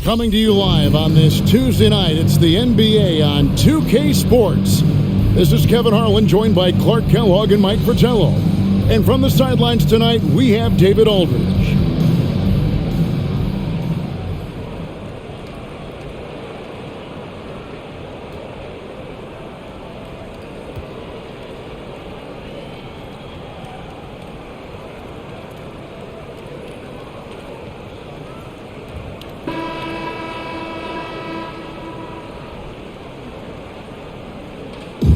Coming to you live on this Tuesday night, it's the NBA on 2K Sports. This is Kevin Harlan, joined by Clark Kellogg and Mike Fratello. And from the sidelines tonight, we have David Aldridge.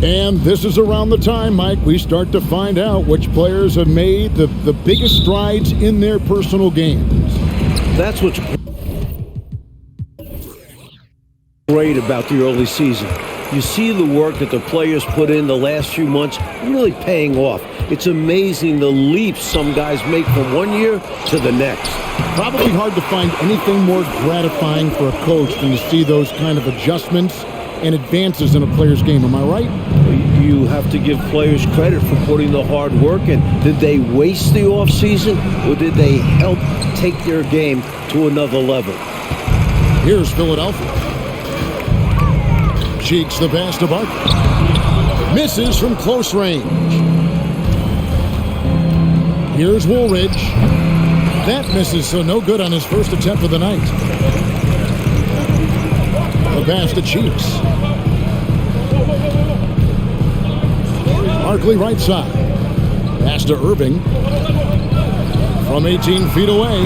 And this is around the time, Mike, we start to find out which players have made the biggest strides in their personal games. That's what's great about the early season. You see the work that the players put in the last few months really paying off. It's amazing the leaps some guys make from one year to the next. Probably hard to find anything more gratifying for a coach than to see those kind of adjustments and advances in a player's game. Am I right? You have to give players credit for putting the hard work in. Did they waste the offseason, or did they help take their game to another level? Here's Philadelphia. Cheeks the pass to Barkley. Misses from close range. Here's Woolridge. That misses, so no good on his first attempt of the night. The pass to Cheeks. Barkley right side. Pass to Irving. From 18 feet away.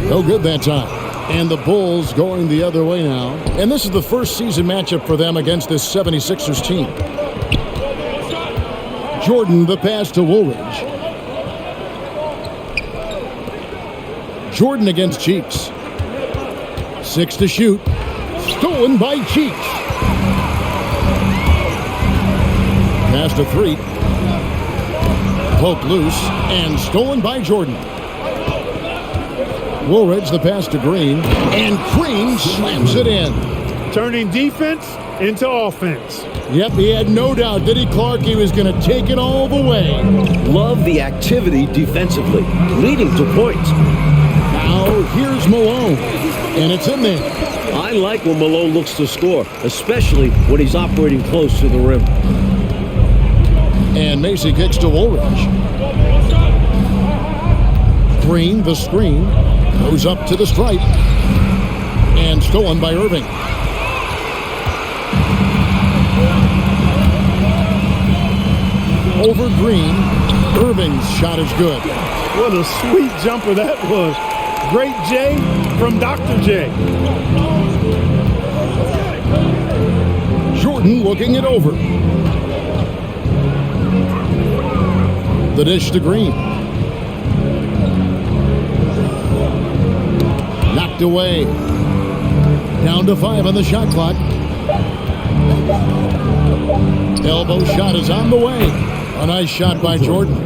No good that time. And the Bulls going the other way now. And this is the first season matchup for them against this 76ers team. Jordan, the pass to Woolridge. Jordan against Cheeks. 6 to shoot. Stolen by Cheeks. Pass to 3. Poked loose and stolen by Jordan. Woolridge the pass to Green, and Green slams it in. Turning defense into offense. Yep, he had no doubt, did he, Clark? He was going to take it all the way. Love the activity defensively, leading to points. Now here's Malone, and it's in there. I like when Malone looks to score, especially when he's operating close to the rim. And Macy kicks to Woolridge. Green, the screen, goes up to the stripe. And stolen by Irving. Over Green. Irving's shot is good. What a sweet jumper that was. Great J from Dr.J. Jordan looking it over. The dish to Green. Knocked away. Down to 5 on the shot clock. Elbow shot is on the way. A nice shot by Jordan.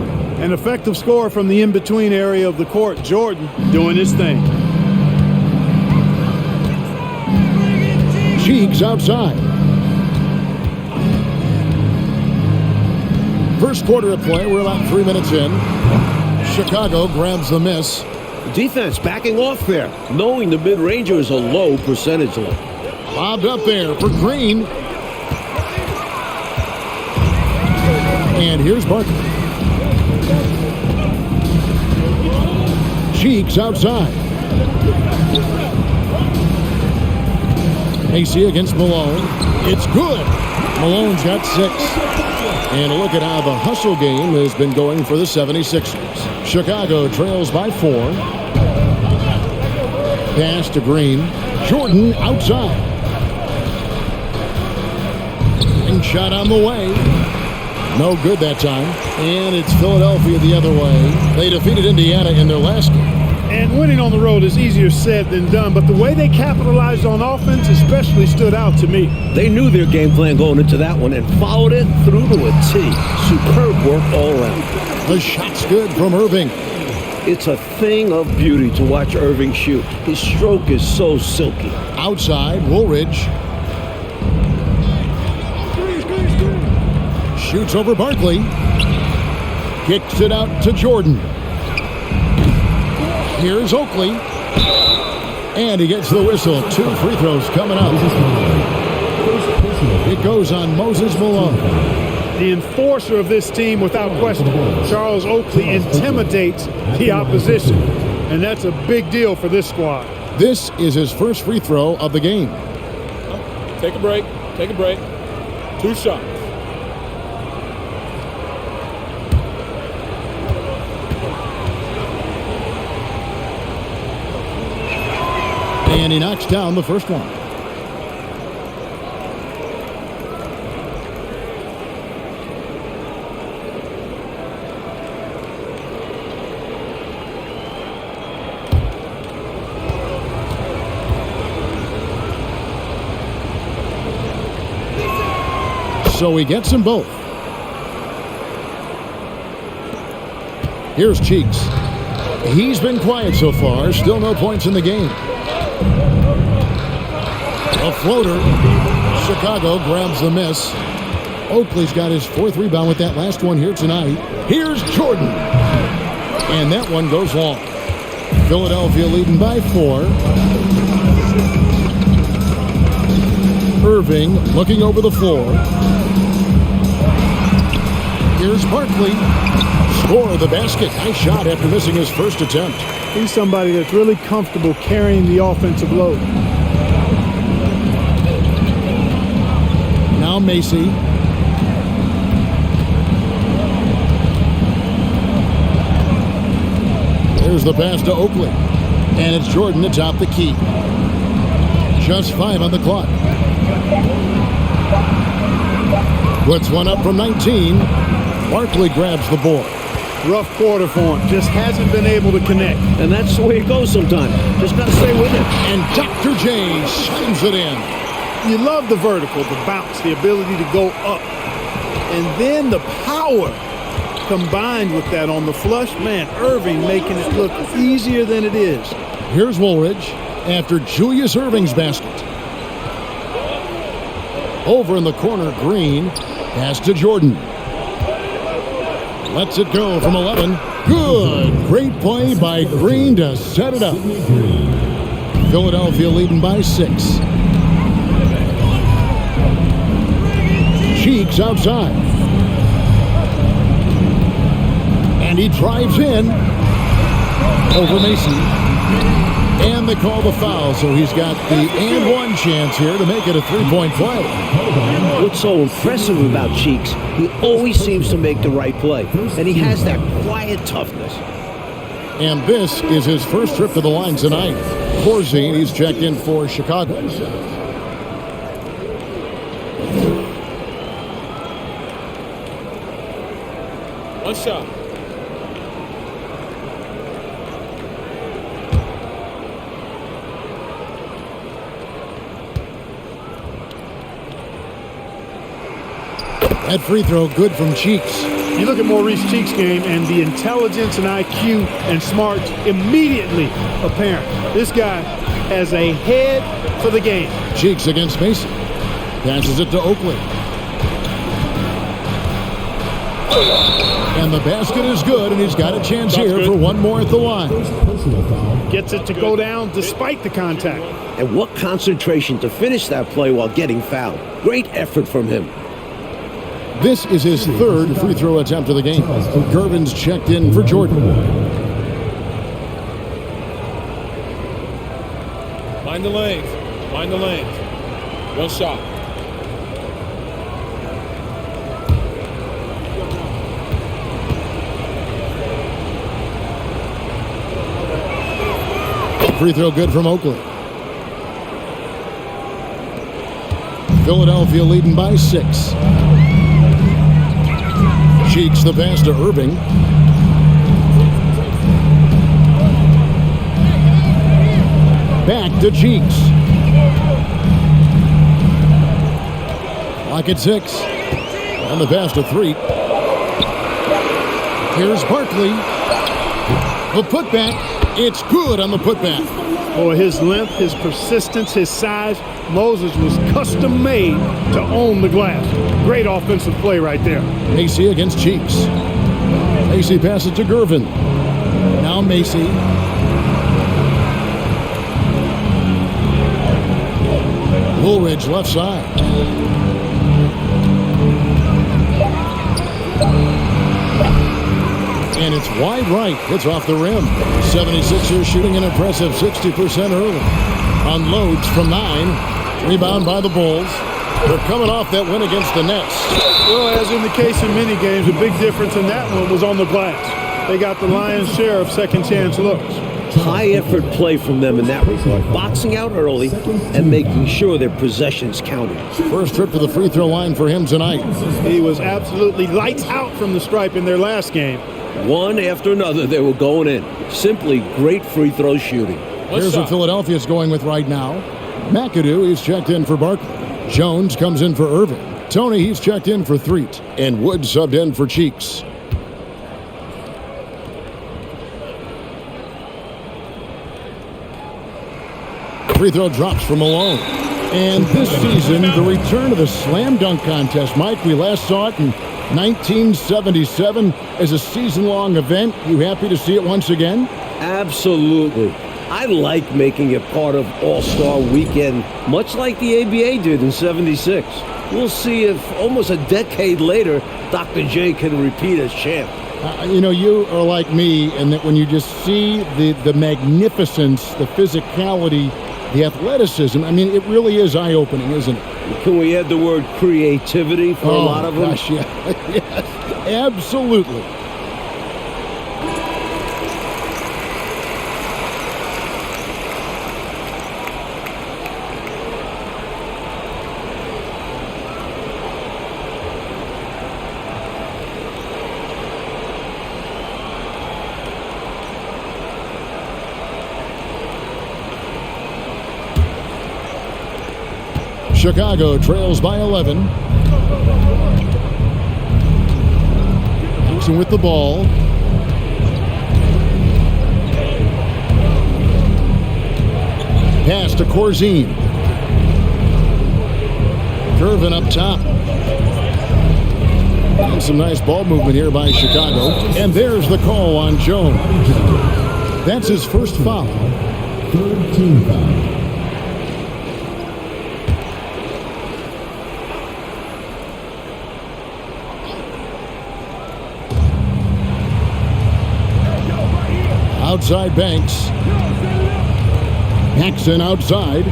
An effective score from the in-between area of the court. Jordan doing his thing. Cheeks outside. First quarter of play, we're about 3 minutes in. Chicago grabs the miss. Defense backing off there, knowing the mid-ranger is a low percentage line. Lobbed up there for Green. And here's Barkley. Cheeks outside. AC against Malone. It's good. Malone's got 6. And look at how the hustle game has been going for the 76ers. Chicago trails by 4. Pass to Green. Jordan outside. And shot on the way. No good that time. And it's Philadelphia the other way. They defeated Indiana in their last game. And winning on the road is easier said than done, but the way they capitalized on offense especially stood out to me. They knew their game plan going into that one and followed it through to a T. Superb work all around. The shot's good from Irving. It's a thing of beauty to watch Irving shoot. His stroke is so silky. Outside, Woolridge. Shoots over Barkley. Kicks it out to Jordan. Here's Oakley. And he gets the whistle. 2 free throws coming up. It goes on Moses Malone. The enforcer of this team, without question. Charles Oakley intimidates the opposition, and that's a big deal for this squad. This is his first free throw of the game. Take a break. Take a break. 2 shots. And he knocks down the first one. So he gets them both. Here's Cheeks. He's been quiet so far. Still no points in the game. A floater. Chicago grabs the miss. Oakley's got his 4th rebound with that last one here tonight. Here's Jordan. And that one goes long. Philadelphia leading by 4. Irving looking over the floor. Here's Barkley. Score the basket. Nice shot after missing his first attempt. He's somebody that's really comfortable carrying the offensive load. Now Macy. There's the pass to Oakley. And it's Jordan to top the key. Just 5 on the clock. Puts one up from 19. Barkley grabs the board. Rough quarter for him. Just hasn't been able to connect. And that's the way it goes sometimes. Just got to stay with it. And Dr. J shines it in. You love the vertical, the bounce, the ability to go up. And then the power combined with that on the flush. Man, Irving making it look easier than it is. Here's Woolridge after Julius Irving's basket. Over in the corner, Green. Pass to Jordan. Lets it go from 11. Good. Great play by Green to set it up. Philadelphia leading by 6. Cheeks outside. And he drives in over Mason. And they call the foul, so he's got the and one chance here to make it a 3-point play. What's so impressive about Cheeks, he always seems to make the right play. And he has that quiet toughness. And this is his first trip to the line tonight. Corzine, he's checked in for Chicago. One shot. That free throw good from Cheeks. You look at Maurice Cheeks' game, and the intelligence and IQ and smarts immediately apparent. This guy has a head for the game. Cheeks against Mason. Passes it to Oakley. And the basket is good, and he's got a chance here for one more at the line. Gets it to go down despite the contact. And what concentration to finish that play while getting fouled. Great effort from him. This is his 3rd free throw attempt of the game. Gervin's checked in for Jordan. Mind the lanes. Mind the lanes. One shot. Free throw good from Oakley. Philadelphia leading by 6. Cheeks the pass to Irving. Back to Cheeks. Clock at 6. And the pass to 3. Here's Barkley. The putback, it's good on the putback. Boy, his length, his persistence, his size, Moses was custom made to own the glass. Great offensive play right there. Macy against Cheeks. Macy passes to Gervin. Now Macy. Woolridge left side. And it's wide right. It's off the rim. 76ers shooting an impressive 60% early. Unloads from 9. Rebound by the Bulls. They're coming off that win against the Nets. Well, as in the case in many games, the big difference in that one was on the glass. They got the lion's share of second chance looks. High effort play from them in that regard. Boxing out early and making sure their possessions counted. First trip to the free throw line for him tonight. He was absolutely lights out from the stripe in their last game. One after another, they were going in. Simply great free throw shooting. Here's what Philadelphia's going with right now. McAdoo, he's checked in for Barkley. Jones comes in for Irving. Tony, he's checked in for Threet. And Wood subbed in for Cheeks. Free throw drops for Malone. And this season, the return of the slam dunk contest. Mike, we last saw it in 1977 as a season-long event. You happy to see it once again? Absolutely. I like making it part of All-Star Weekend, much like the ABA did in '76. We'll see if almost a decade later, Dr. J can repeat as champ. You know, you are like me in that when you just see the magnificence, the physicality, the athleticism, I mean, it really is eye-opening, isn't it? Can we add the word creativity for a lot of them? Gosh, yeah. Yes, absolutely. Chicago trails by 11. Jackson with the ball. Pass to Corzine. Gervin up top. And some nice ball movement here by Chicago. And there's the call on Jones. That's his first foul. Third team foul. Outside Banks. Paxson outside.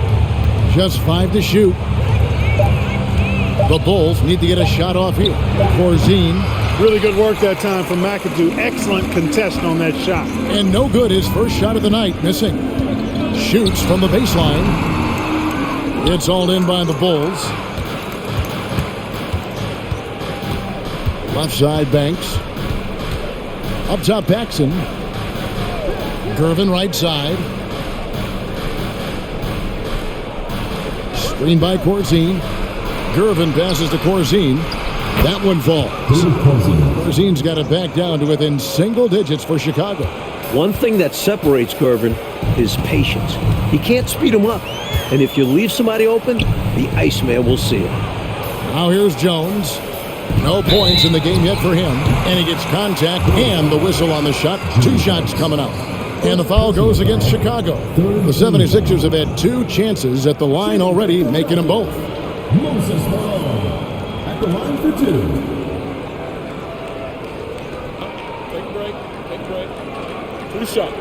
Just 5 to shoot. The Bulls need to get a shot off here. Corzine. Really good work that time from McAdoo. Excellent contest on that shot. And no good. His first shot of the night. Missing. Shoots from the baseline. It's hauled in by the Bulls. Left side Banks. Up top Paxson. Gervin right side. Screen by Corzine. Gervin passes to Corzine. That one falls. Corzine's got it back down to within single digits for Chicago. One thing that separates Gervin is patience. He can't speed him up. And if you leave somebody open, the Iceman will see it. Now here's Jones. No points in the game yet for him. And he gets contact and the whistle on the shot. 2 shots coming out. And the foul goes against Chicago. The 76ers have had 2 chances at the line already, making them both. Moses Malone at the line for 2. Take a break. 2 shots.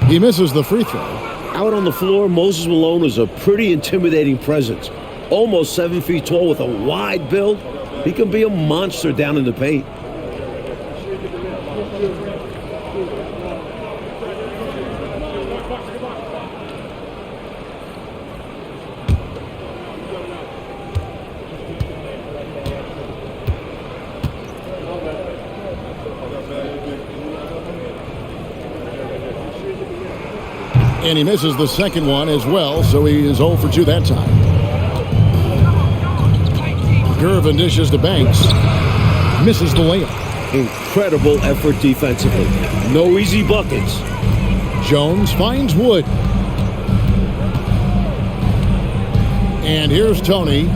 He misses the free throw. Out on the floor, Moses Malone is a pretty intimidating presence. Almost 7 feet tall with a wide build. He can be a monster down in the paint. And he misses the second one as well, so he is 0 for 2 that time. Gervin dishes to Banks. Misses the layup. Incredible effort defensively. No easy buckets. Jones finds Wood. And here's Tony.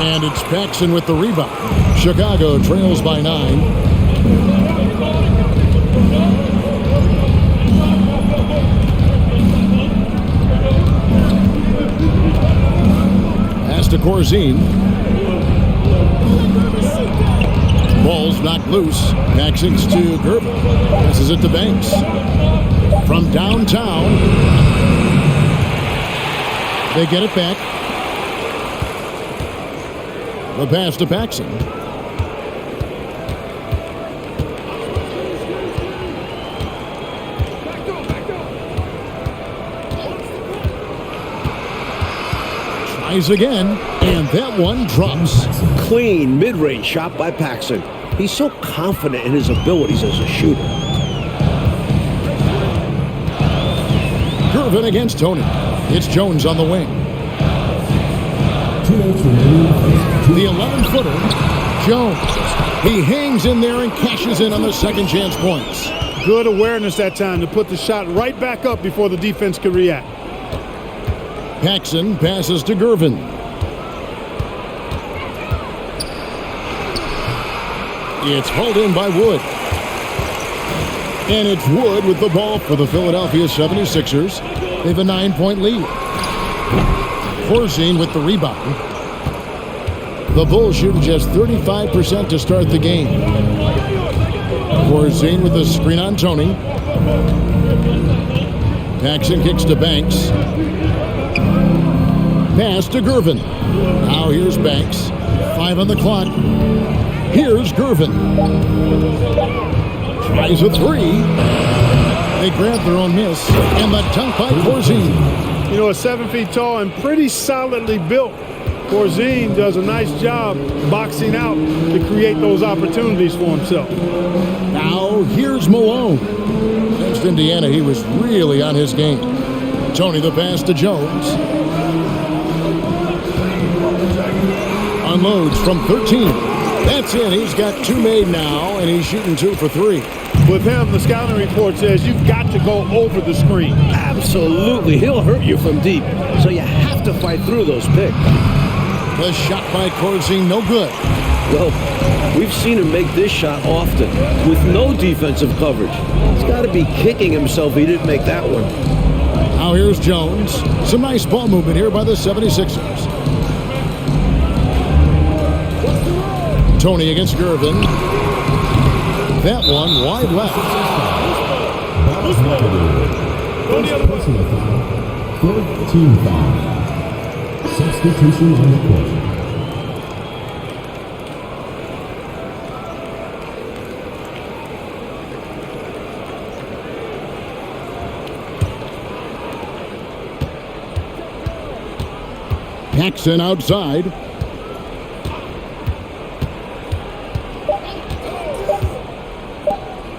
And it's Paxson with the rebound. Chicago trails by 9. Pass to Corzine. Ball's knocked loose. Paxson's to Gervin. Passes it to Banks. From downtown. They get it back. The pass to Paxson. Tries again, and that one drops. Clean mid-range shot by Paxson. He's so confident in his abilities as a shooter. Gervin against Tony. It's Jones on the wing. 2 minutes remaining. The 11-footer, Jones. He hangs in there and cashes in on the second chance points. Good awareness that time to put the shot right back up before the defense could react. Paxson passes to Gervin. It's hauled in by Wood. And it's Wood with the ball for the Philadelphia 76ers. They have a 9-point lead. Corzine with the rebound. The Bulls shooting just 35% to start the game. Corzine with the screen on Tony. Paxson kicks to Banks. Pass to Gervin. Now here's Banks. 5 on the clock. Here's Gervin. Tries a 3. They grab their own miss. And the dunk by Corzine. You know, a 7 feet tall and pretty solidly built. Corzine does a nice job boxing out to create those opportunities for himself. Now here's Malone. Against Indiana, he was really on his game. Tony the pass to Jones. Unloads from 13. That's it. He's got 2 made now, and he's shooting 2 for 3. With him, the scouting report says you've got to go over the screen. Absolutely. He'll hurt you from deep, so you have to fight through those picks. The shot by Corzine, no good. Well, we've seen him make this shot often with no defensive coverage. He's got to be kicking himself he didn't make that one. Now here's Jones. Some nice ball movement here by the 76ers. Tony against Gervin. That one wide left. Personal foul. 3rd team foul. Substitution on the court. Paxson outside.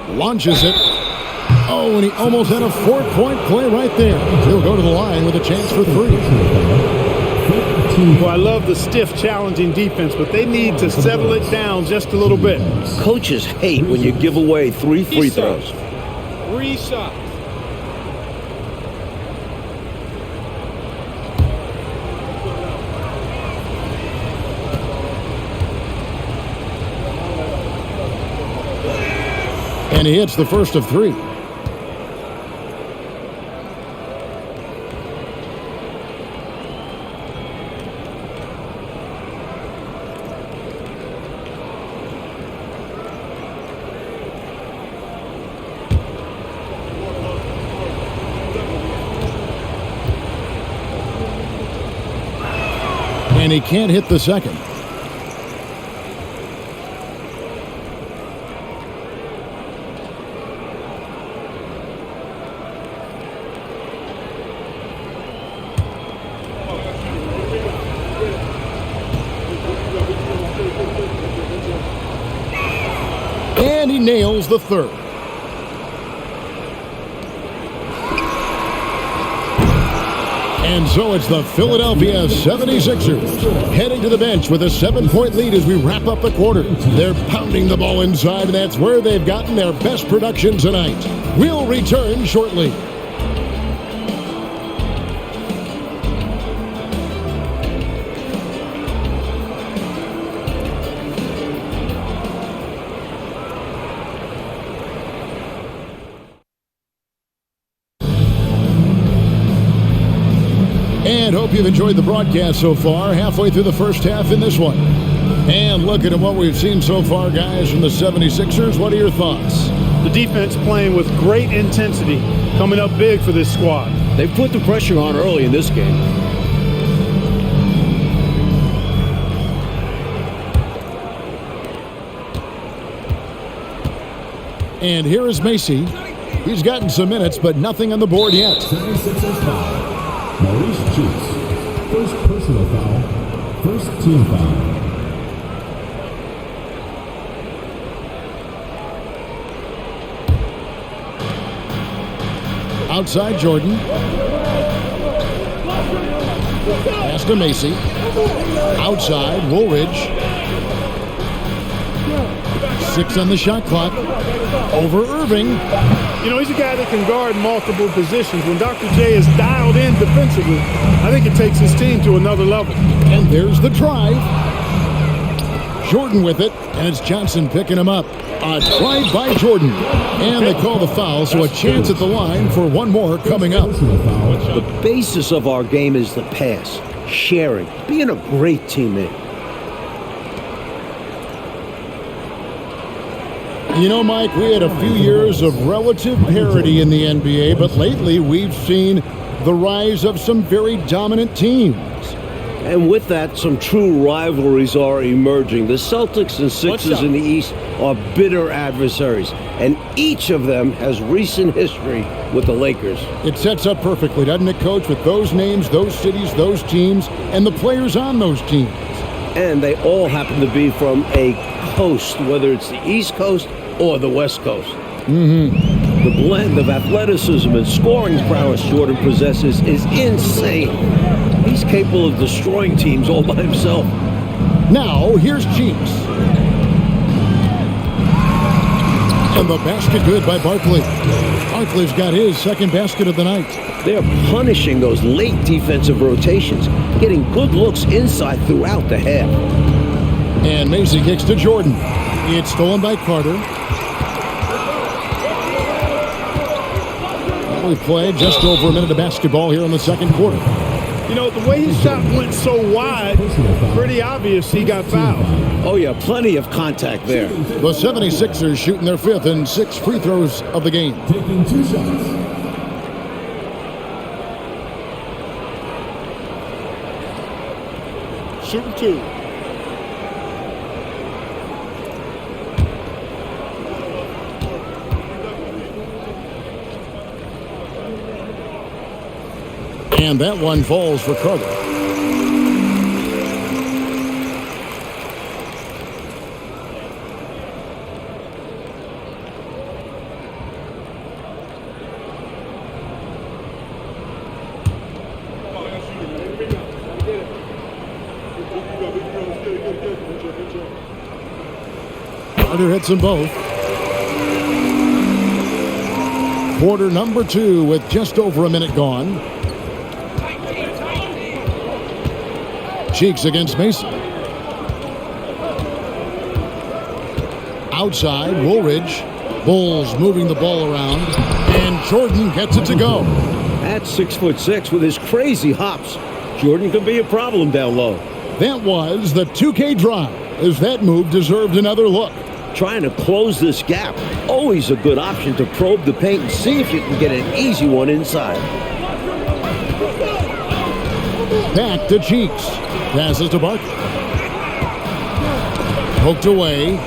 Launches it. Oh, and he almost had a 4-point play right there. He'll go to the line with a chance for 3. Well, I love the stiff, challenging defense, but they need to settle it down just a little bit. Coaches hate when you give away 3 free throws. 3 shots. And he hits the first of 3. And he can't hit the second. And he nails the third. And so it's the Philadelphia 76ers heading to the bench with a 7-point lead as we wrap up the quarter. They're pounding the ball inside, and that's where they've gotten their best production tonight. We'll return shortly. And hope you've enjoyed the broadcast so far, halfway through the first half in this one. And looking at what we've seen so far, guys, from the 76ers, what are your thoughts? The defense playing with great intensity, coming up big for this squad. They put the pressure on early in this game. And here is Macy. He's gotten some minutes, but nothing on the board yet. 76ers foul. Maurice Cheeks. First personal foul. First team foul. Outside Jordan. Pass to Macy. Outside Woolridge. 6 on the shot clock. Over Irving. You know, he's a guy that can guard multiple positions. When Dr. J is dialed in defensively, I think it takes his team to another level. And there's the drive. Jordan with it, and it's Johnson picking him up. A drive by Jordan. And they call the foul, so a chance at the line for one more coming up. The basis of our game is the pass, sharing, being a great teammate. You know, Mike, we had a few years of relative parity in the NBA, but lately we've seen the rise of some very dominant teams. And with that, some true rivalries are emerging. The Celtics and Sixers in the East are bitter adversaries, and each of them has recent history with the Lakers. It sets up perfectly, doesn't it, Coach, with those names, those cities, those teams, and the players on those teams. And they all happen to be from a coast, whether it's the East Coast or the West Coast. The blend of athleticism and scoring prowess Jordan possesses is insane. He's capable of destroying teams all by himself. Now, here's Cheeks. And the basket good by Barkley. Barkley's got his second basket of the night. They're punishing those late defensive rotations, getting good looks inside throughout the half. And Macy kicks to Jordan. It's stolen by Carter. We played just over a minute of basketball here in the second quarter. You know, the way his shot went so wide, pretty obvious he got fouled. Oh, yeah, plenty of contact there. The 76ers shooting their fifth and 6 free throws of the game. Taking 2 shots. Shooting 2. And that one falls for Carter. Carter hits them both. Quarter number 2 with just over a minute gone. Cheeks against Mason. Outside, Woolridge. Bulls moving the ball around. And Jordan gets it to go. At 6'6" with his crazy hops, Jordan could be a problem down low. That was the 2K drive, as that move deserved another look. Trying to close this gap, always a good option to probe the paint and see if you can get an easy one inside. Back to Cheeks. Passes to Barkley. Poked away.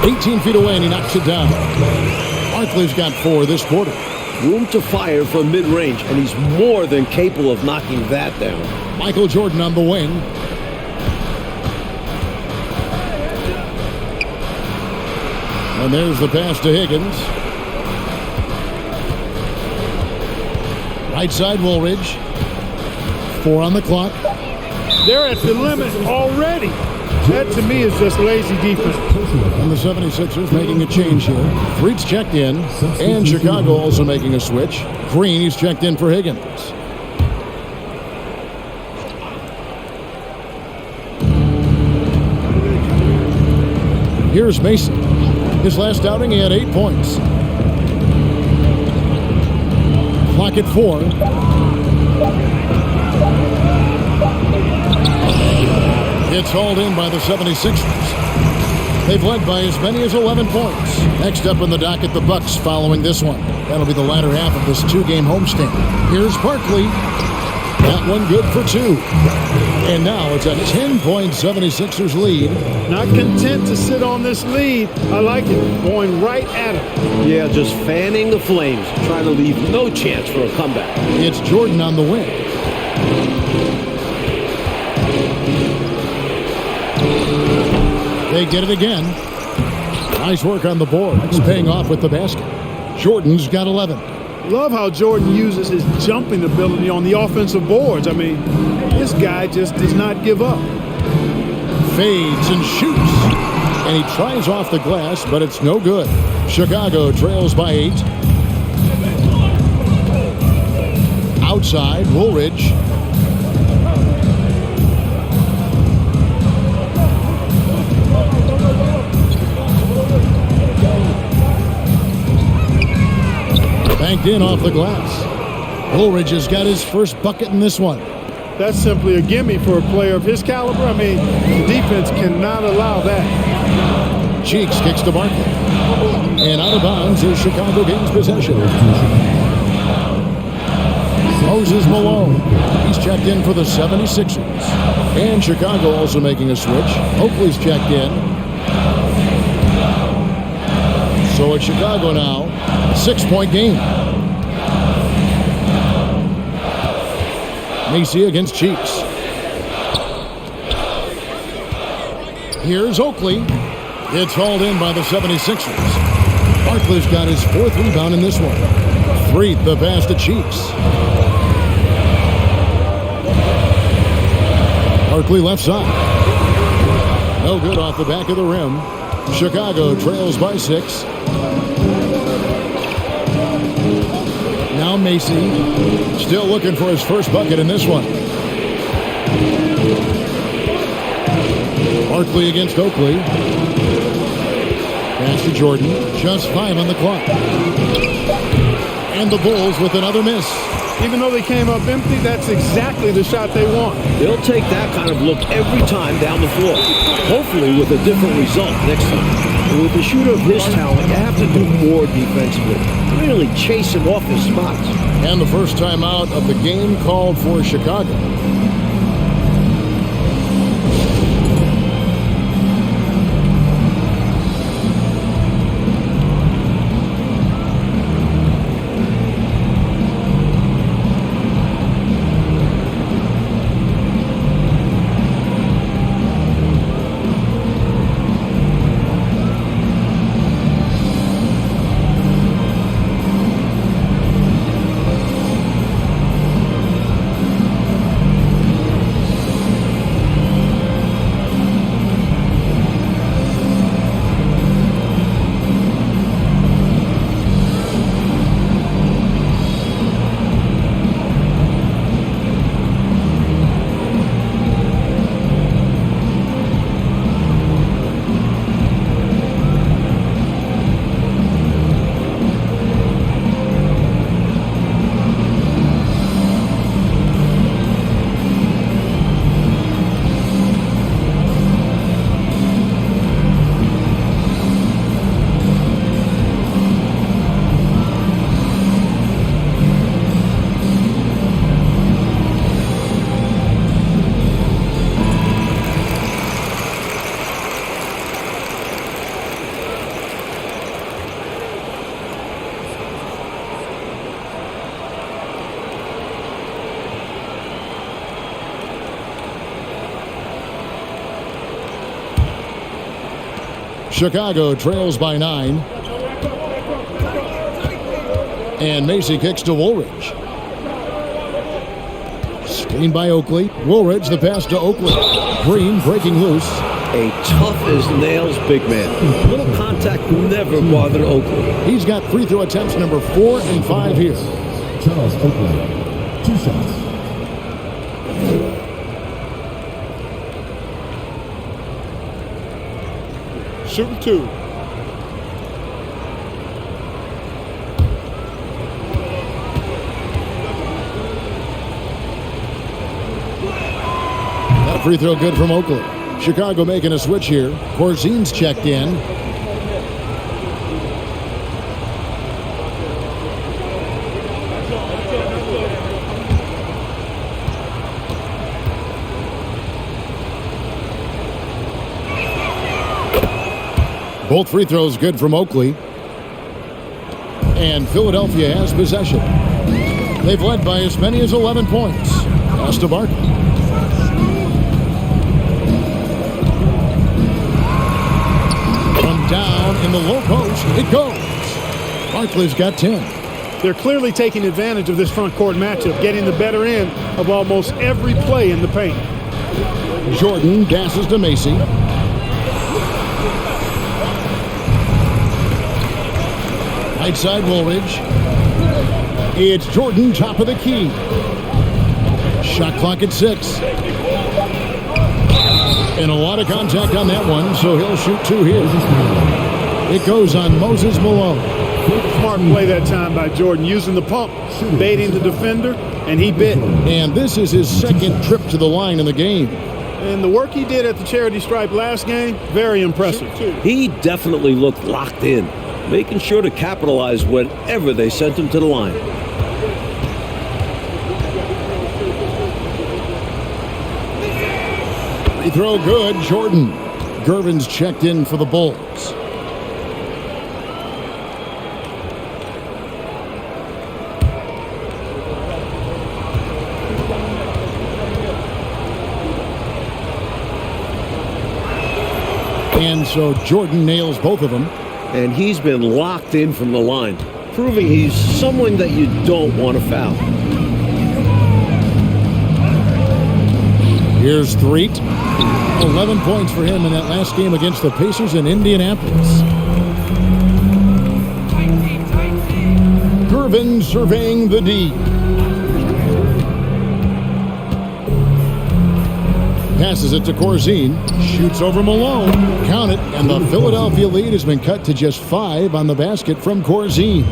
18 feet away, and he knocks it down. Barkley's got 4 this quarter. Room to fire from mid-range, and he's more than capable of knocking that down. Michael Jordan on the wing. And there's the pass to Higgins. Right side, Woolridge. 4 on the clock. They're at the limit already. That, to me, is just lazy defense. And the 76ers making a change here. Freet's checked in, and Chicago also making a switch. Green, he's checked in for Higgins. Here's Mason. His last outing, he had 8 points. Clock at 4. It's hauled in by the 76ers. They've led by as many as 11 points. Next up on the docket, the Bucks following this one. That'll be the latter half of this 2-game homestand. Here's Barkley. That one good for 2. And now it's a 10-point 76ers lead. Not content to sit on this lead. I like it. Going right at it. Yeah, just fanning the flames, trying to leave no chance for a comeback. It's Jordan on the wing. They get it again. Nice work on the board. It's paying off with the basket. Jordan's got 11. Love how Jordan uses his jumping ability on the offensive boards. I mean, this guy just does not give up. Fades and shoots. And he tries off the glass, but it's no good. Chicago trails by 8. Outside, Woolridge. Banked in off the glass. Woolridge has got his first bucket in this one. That's simply a gimme for a player of his caliber. I mean, the defense cannot allow that. Cheeks kicks to Barkley. And out of bounds as Chicago gains possession. Moses Malone. He's checked in for the 76ers. And Chicago also making a switch. Oakley's checked in. So it's Chicago now. 6-point game. Macy against Cheeks. Here's Oakley. It's hauled in by the 76ers. Barkley's got his 4th rebound in this one. Freet, the pass to Cheeks. Barkley left side. No good off the back of the rim. Chicago trails by 6. Now Macy, still looking for his first bucket in this one. Barkley against Oakley. Pass to Jordan. Just 5 on the clock. And the Bulls with another miss. Even though they came up empty, that's exactly the shot they want. They'll take that kind of look every time down the floor. Hopefully with a different result next time. And with a shooter of his talent, you have to do more defensively. Really chase him off his spots. And the first time out of the game called for Chicago. Chicago trails by 9. And Macy kicks to Woolridge. Screen by Oakley. Woolridge, the pass to Oakley. Green breaking loose. A tough as nails big man. Little contact never bothered Oakley. He's got free throw attempts number 4 and 5 here. Charles Oakley, 2 shots. Shooting 2. That free throw good from Oakley. Chicago making a switch here. Corzine's checked in. Both free throws good from Oakley. And Philadelphia has possession. They've led by as many as 11 points. Pass to Barkley. From down in the low post, it goes. Barkley's got 10. They're clearly taking advantage of this front court matchup, getting the better end of almost every play in the paint. Jordan passes to Macy. Right side Woolridge. It's Jordan, top of the key. Shot clock at 6. And a lot of contact on that one, so he'll shoot 2 here. It goes on Moses Malone. Smart play that time by Jordan, using the pump, baiting the defender, and he bit. And this is his second trip to the line in the game. And the work he did at the charity stripe last game, very impressive. He definitely looked locked in, making sure to capitalize whenever they sent him to the line. Free throw good, Jordan. Gervin's checked in for the Bulls. And so Jordan nails both of them. And he's been locked in from the line, proving he's someone that you don't want to foul. Here's Threet. 11 points for him in that last game against the Pacers in Indianapolis. Gervin surveying the D. Passes it to Corzine. Shoots over Malone. Count it. And the Philadelphia lead has been cut to just 5 on the basket from Corzine.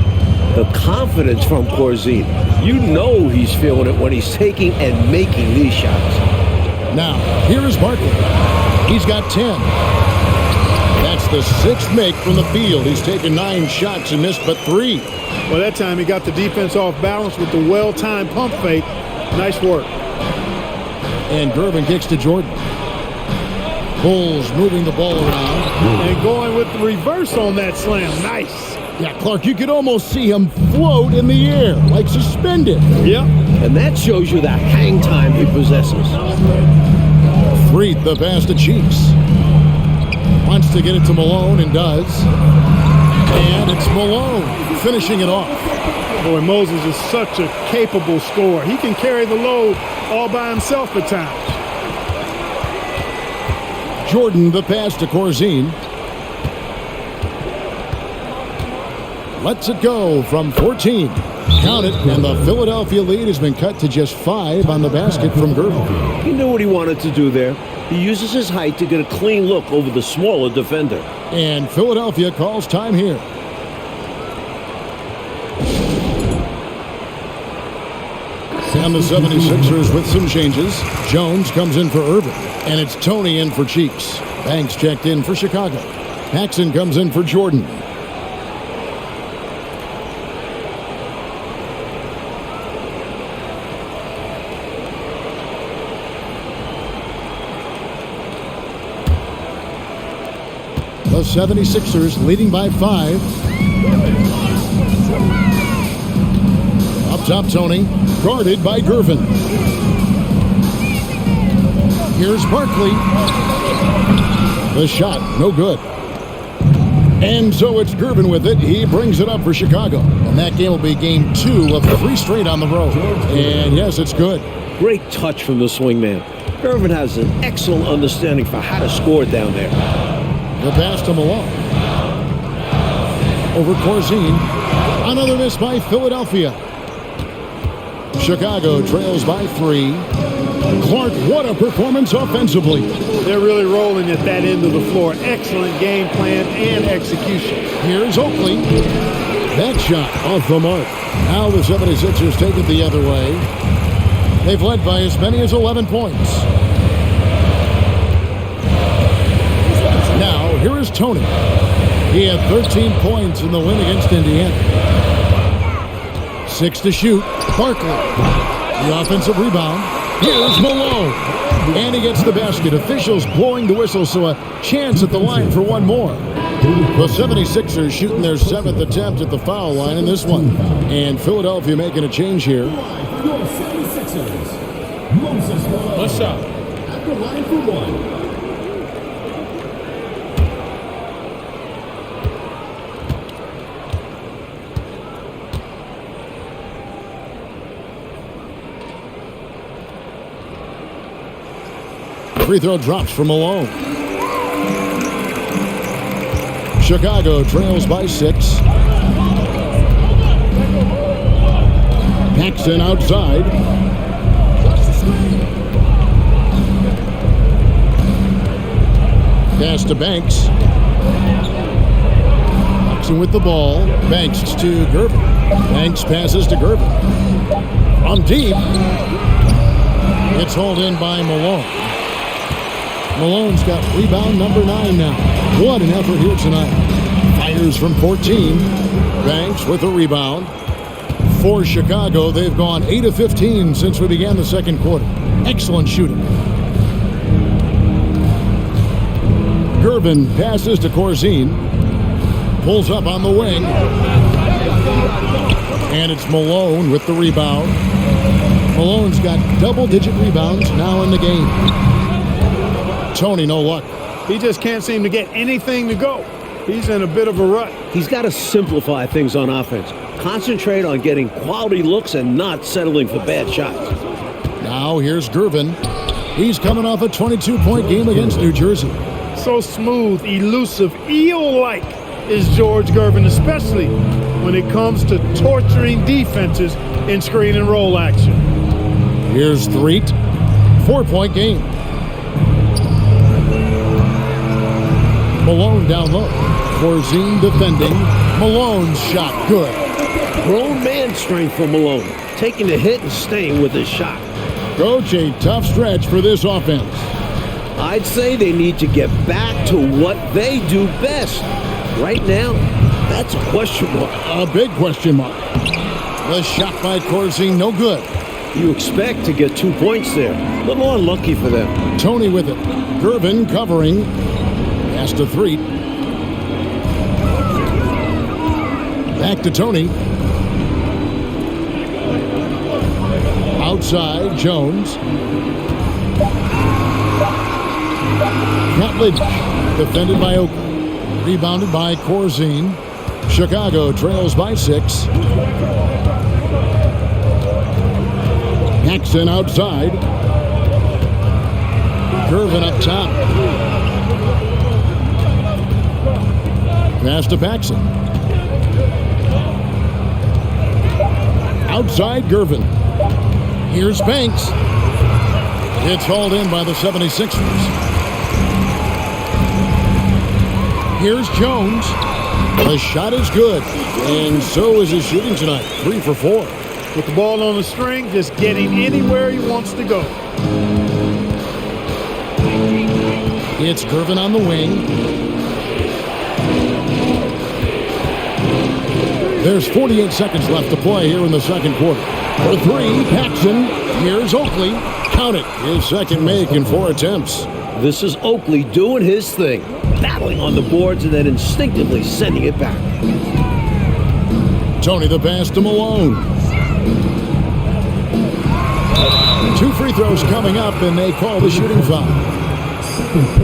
The confidence from Corzine. You know he's feeling it when he's taking and making these shots. Now, here is Barkley. He's got 10. That's the 6th make from the field. He's taken 9 shots and missed but 3. Well, that time he got the defense off balance with the well-timed pump fake. Nice work. And Gervin kicks to Jordan. Bulls moving the ball around. And going with the reverse on that slam. Nice. Yeah, Clark, you could almost see him float in the air, like suspended. Yep. And that shows you the hang time he possesses. Threet, the pass to Cheeks. Wants to get it to Malone and does. And it's Malone finishing it off. Boy, Moses is such a capable scorer. He can carry the load all by himself at times. Jordan, the pass to Corzine. Lets it go from 14. Count it, and the Philadelphia lead has been cut to just 5 on the basket from Gervin. He knew what he wanted to do there. He uses his height to get a clean look over the smaller defender. And Philadelphia calls time here. And the 76ers with some changes. Jones comes in for Irving. And it's Tony in for Cheeks. Banks checked in for Chicago. Paxson comes in for Jordan. The 76ers leading by 5. Up top, Tony. Guarded by Gervin. Here's Barkley. The shot, no good. And so it's Gervin with it. He brings it up for Chicago. And that game will be game 2 of 3 straight on the road. And yes, it's good. Great touch from the swingman. Gervin has an excellent understanding for how to score down there. The pass to Malone. Over Corzine. Another miss by Philadelphia. Chicago trails by 3. Clark, what a performance offensively. They're really rolling at that end of the floor. Excellent game plan and execution. Here's Oakley. That shot off the mark. Now the 76ers take it the other way. They've led by as many as 11 points. Now, here is Tony. He had 13 points in the win against Indiana. 6 to shoot. Barkley. The offensive rebound. Here's Malone. And he gets the basket. Officials blowing the whistle, so a chance at the line for one more. The 76ers shooting their 7th attempt at the foul line in this one. And Philadelphia making a change here. One shot. At the line for 1. Free throw drops for Malone. Chicago trails by 6. Paxson outside. Pass to Banks. Paxson with the ball. Banks to Gervin. Banks passes to Gervin. From deep. It's hauled in by Malone. Malone's got rebound number 9 now. What an effort here tonight. Fires from 14. Banks with a rebound. For Chicago, they've gone 8 of 15 since we began the second quarter. Excellent shooting. Gervin passes to Corzine. Pulls up on the wing. And it's Malone with the rebound. Malone's got double-digit rebounds now in the game. Tony, no luck. He just can't seem to get anything to go. He's in a bit of a rut. He's got to simplify things on offense. Concentrate on getting quality looks and not settling for bad shots. Now here's Gervin. He's coming off a 22-point game against New Jersey. So smooth, elusive, eel-like is George Gervin, especially when it comes to torturing defenses in screen and roll action. Here's Threet. 4-point game. Malone down low. Corzine defending. Malone's shot good. Grown man strength for Malone. Taking the hit and staying with his shot. Coach, a tough stretch for this offense. I'd say they need to get back to what they do best. Right now, that's a question mark. A big question mark. The shot by Corzine, no good. You expect to get 2 points there. A little unlucky for them. Tony with it. Gervin covering. Pass to Threet. Back to Tony. Outside, Jones. Rutledge defended by Oakley. Rebounded by Corzine. Chicago trails by 6. Paxson outside. Gervin up top. Pass to Paxson. Outside Gervin. Here's Banks. It's hauled in by the 76ers. Here's Jones. The shot is good. And so is his shooting tonight. 3 for 4. With the ball on the string, just getting anywhere he wants to go. It's Gervin on the wing. There's 48 seconds left to play here in the second quarter. For 3, Paxson. Here's Oakley. Count it. His second make in 4 attempts. This is Oakley doing his thing. Battling on the boards and then instinctively sending it back. Tony the pass to Malone. 2 free throws coming up, and they call the shooting foul.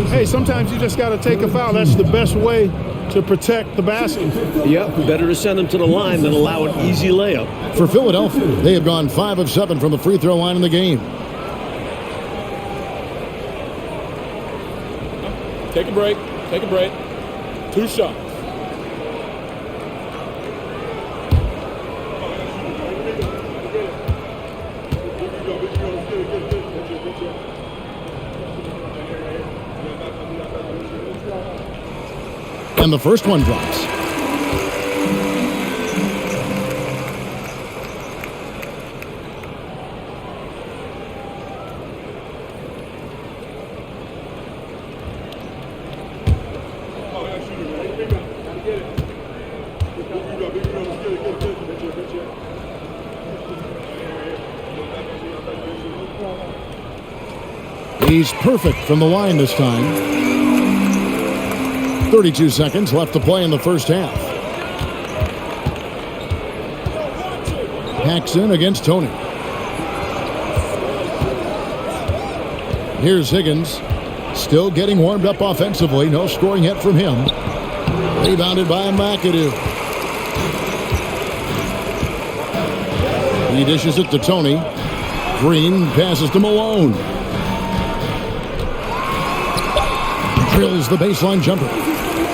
Hey, sometimes you just got to take a foul. That's the best way to protect the basket. Yep, better to send them to the line than allow an easy layup. For Philadelphia, they have gone 5 of 7 from the free throw line in the game. Take a break. Take a break. 2 shots. And the first one drops. He's perfect from the line this time. 32 seconds left to play in the first half. Hacks in against Tony. Here's Higgins. Still getting warmed up offensively. No scoring yet from him. Rebounded by McAdoo. He dishes it to Tony. Green passes to Malone. Drills the baseline jumper.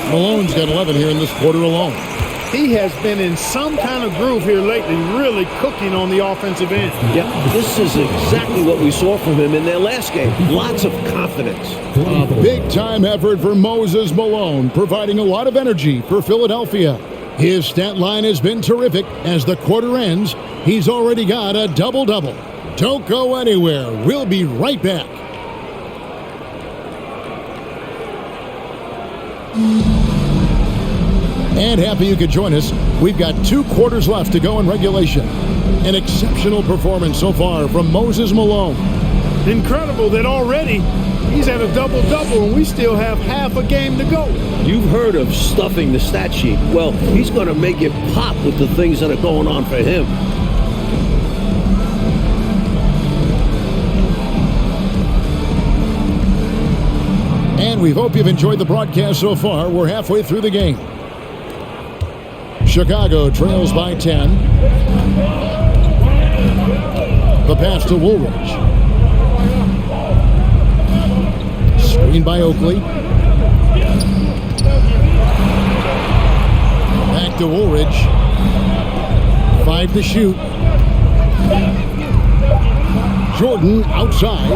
Malone's got 11 here in this quarter alone. He has been in some kind of groove here lately, really cooking on the offensive end. Yep, this is exactly what we saw from him in their last game. Lots of confidence. A big-time effort for Moses Malone, providing a lot of energy for Philadelphia. His stat line has been terrific. As the quarter ends, he's already got a double-double. Don't go anywhere. We'll be right back. And happy you could join us. We've got 2 quarters left to go in regulation. An exceptional performance so far from Moses Malone. Incredible that already he's at a double-double and we still have half a game to go. You've heard of stuffing the stat sheet. Well, he's going to make it pop with the things that are going on for him. And we hope you've enjoyed the broadcast so far. We're halfway through the game. Chicago trails by 10. The pass to Woolridge. Screen by Oakley. Back to Woolridge. 5 to shoot. Jordan outside.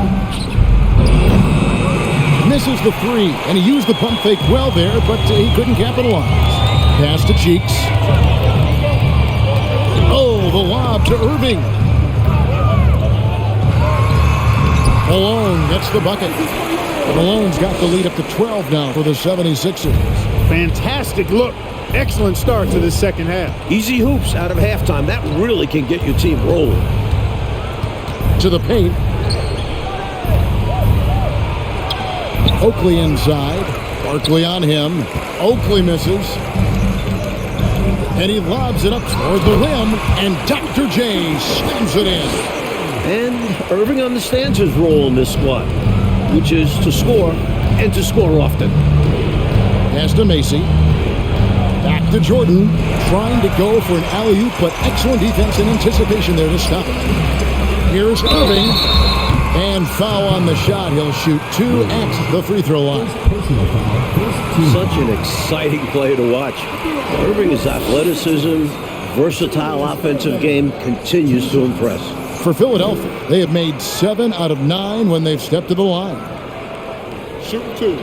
Misses the 3, and he used the pump fake well there, but he couldn't capitalize. Pass to Cheeks. Oh, the lob to Irving. Malone gets the bucket. Malone's got the lead up to 12 now for the 76ers. Fantastic look. Excellent start to this second half. Easy hoops out of halftime. That really can get your team rolling. To the paint. Oakley inside. Barkley on him. Oakley misses. And he lobs it up toward the rim. And Dr.J slams it in. And Irving understands his role in this squad, which is to score and to score often. Pass to Macy. Back to Jordan. Trying to go for an alley-oop, but excellent defense and anticipation there to stop it. Here's Irving. And foul on the shot. He'll shoot 2 at the free throw line. Such an exciting play to watch. Irving's athleticism, versatile offensive game continues to impress. For Philadelphia, they have made 7 out of 9 when they've stepped to the line. Shoot 2.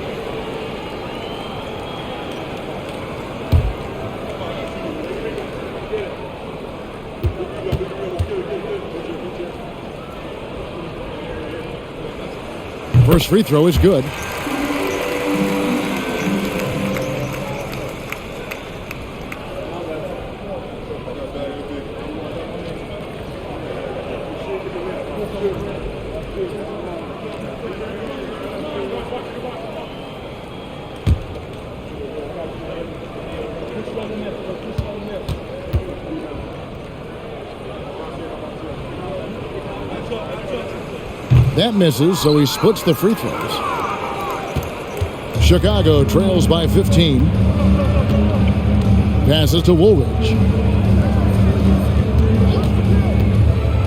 First free throw is good. That misses, so he splits the free throws. Chicago trails by 15. Passes to Woolridge.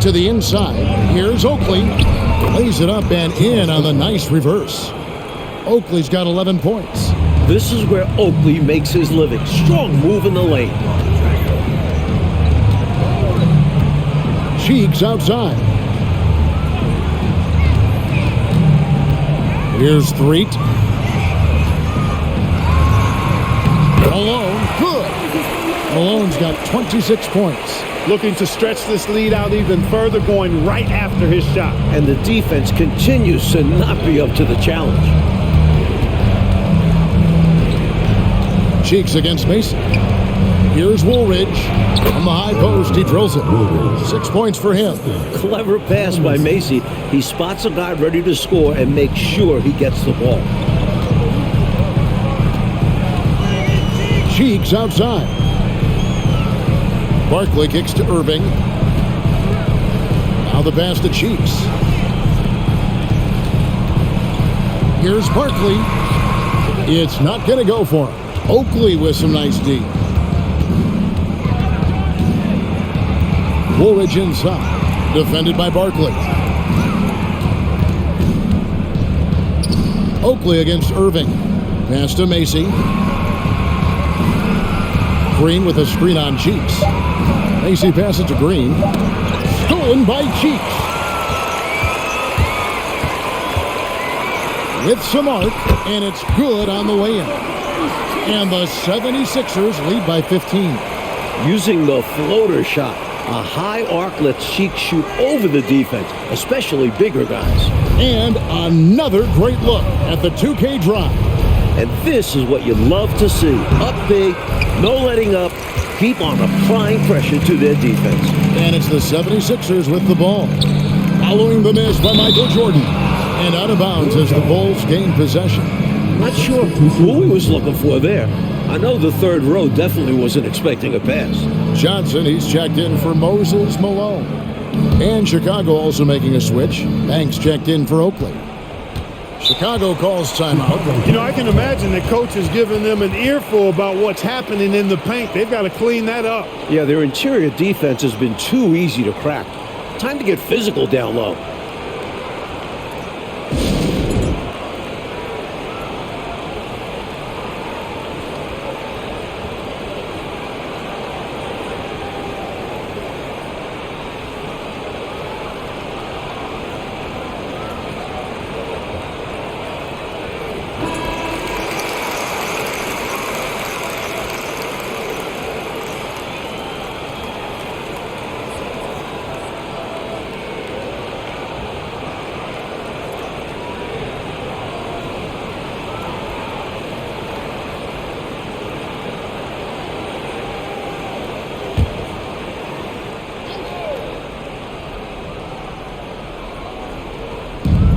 To the inside. Here's Oakley. Lays it up and in on the nice reverse. Oakley's got 11 points. This is where Oakley makes his living. Strong move in the lane. Cheeks outside. Here's Threet. Malone, good. Malone's got 26 points. Looking to stretch this lead out even further, going right after his shot. And the defense continues to not be up to the challenge. Cheeks against Mason. Here's Woolridge. From the high post, he drills it. 6 points for him. Clever pass by Macy. He spots a guy ready to score and makes sure he gets the ball. Cheeks outside. Barkley kicks to Irving. Now the pass to Cheeks. Here's Barkley. It's not going to go for him. Oakley with some nice D. Woolridge inside. Defended by Barkley. Oakley against Irving. Pass to Macy. Green with a screen on Cheeks. Macy passes to Green. Stolen by Cheeks. With some arc, and it's good on the way in. And the 76ers lead by 15. Using the floater shot. A high arc lets Cheeks shoot over the defense, especially bigger guys. And another great look at the 2K drive. And this is what you love to see. Up big, no letting up, keep on applying pressure to their defense. And it's the 76ers with the ball. Following the miss by Michael Jordan. And out of bounds as the Bulls gain possession. Not sure who he was looking for there. I know the third row definitely wasn't expecting a pass. Johnson, he's checked in for Moses Malone. And Chicago also making a switch. Banks checked in for Oakley. Chicago calls timeout. You know, I can imagine that coach is giving them an earful about what's happening in the paint. They've got to clean that up. Yeah, their interior defense has been too easy to crack. Time to get physical down low.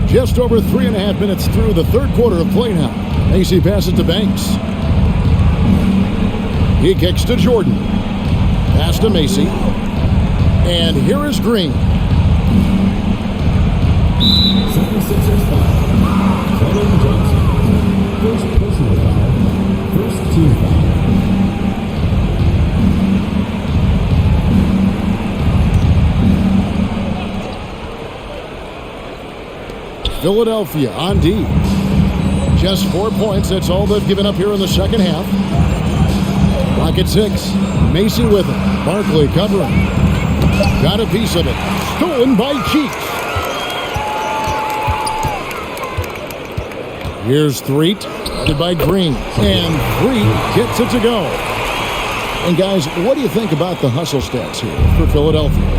Just over 3.5 minutes through the third quarter of play now. Macy passes to Banks. He kicks to Jordan. Pass to Macy. And here is Green. 76ers foul. Kevin Johnson. First personal foul. First team foul. Philadelphia on D. Just 4 points. That's all they've given up here in the second half. Clock at 6. Macy with it. Barkley covering. Got a piece of it. Stolen by Cheeks. Here's Threet. Headed by Green. And Threet gets it to go. And guys, what do you think about the hustle stats here for Philadelphia?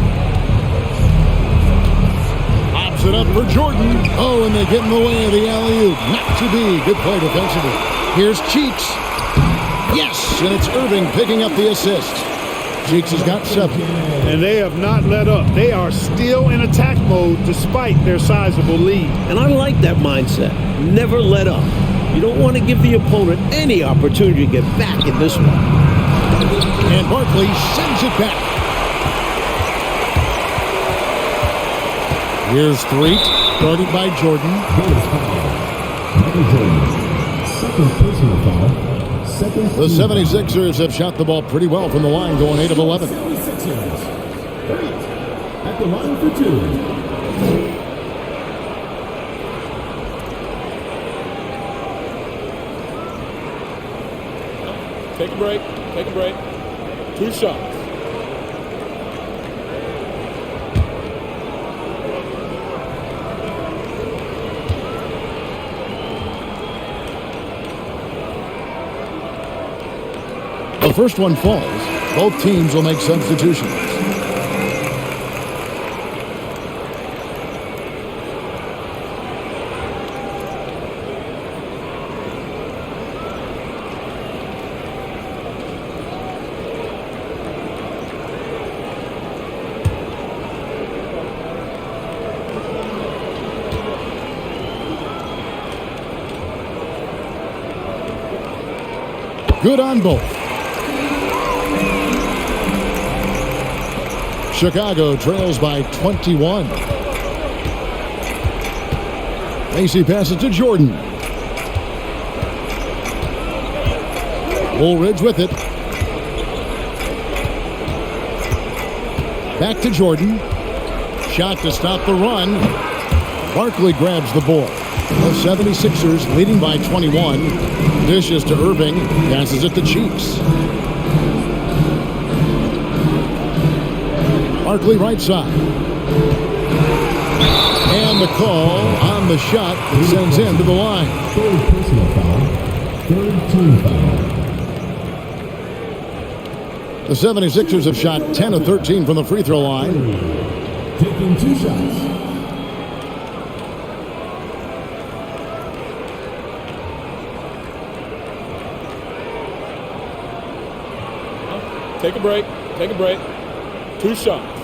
It up for Jordan. Oh, and they get in the way of the alley-oop. Not to be. Good play defensively. Here's Cheeks. Yes, and it's Irving picking up the assist. Cheeks has got 7. And they have not let up. They are still in attack mode despite their sizable lead. And I like that mindset. Never let up. You don't want to give the opponent any opportunity to get back in this one. And Barkley sends it back. Here's Threet, guarded by Jordan. Michael Jordan. Second Second personal foul. Second The 76ers have shot the ball pretty well from the line, going 8 of 11. 76ers. Great. At the line for 2. Take a break. Take a break. 2 shots. The first one falls. Both teams will make substitutions. Good on both. Chicago trails by 21. Macy passes to Jordan. Woolridge with it. Back to Jordan. Shot to stop the run. Barkley grabs the board. The 76ers leading by 21. Dishes to Irving. Passes it to Cheeks. Barkley right side. And the call on the shot sends him to the line. Third personal foul. Third team foul. The 76ers have shot 10 of 13 from the free throw line. Taking 2 shots. Take a break. Take a break. 2 shots.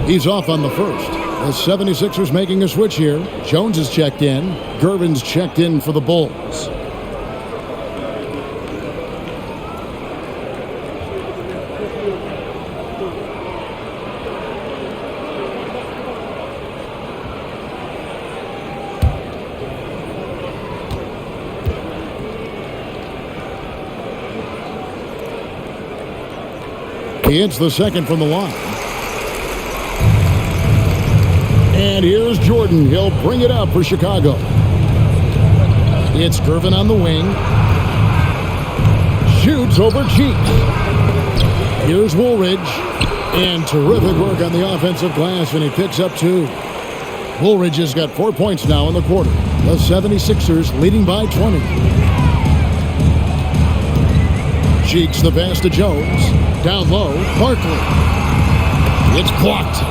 He's off on the first. The 76ers making a switch here. Jones is checked in. Gervin's checked in for the Bulls. He hits the second from the line. And here's Jordan. He'll bring it up for Chicago. It's Gervin on the wing. Shoots over Cheeks. Here's Woolridge. And terrific work on the offensive glass, and he picks up 2. Woolridge has got 4 points now in the quarter. The 76ers leading by 20. Cheeks the pass to Jones. Down low, Barkley. It's blocked.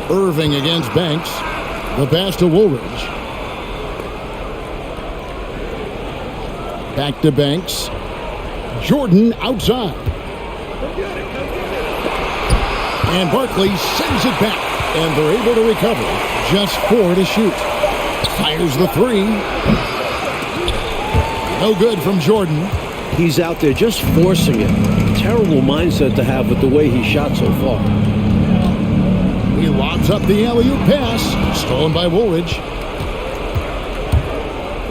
Irving against Banks. The pass to Woolridge. Back to Banks. Jordan outside. And Barkley sends it back. And they're able to recover. Just 4 to shoot. Fires the 3. No good from Jordan. He's out there just forcing it. Terrible mindset to have with the way he shot so far. He lobs up the alley-oop pass. Stolen by Woolridge.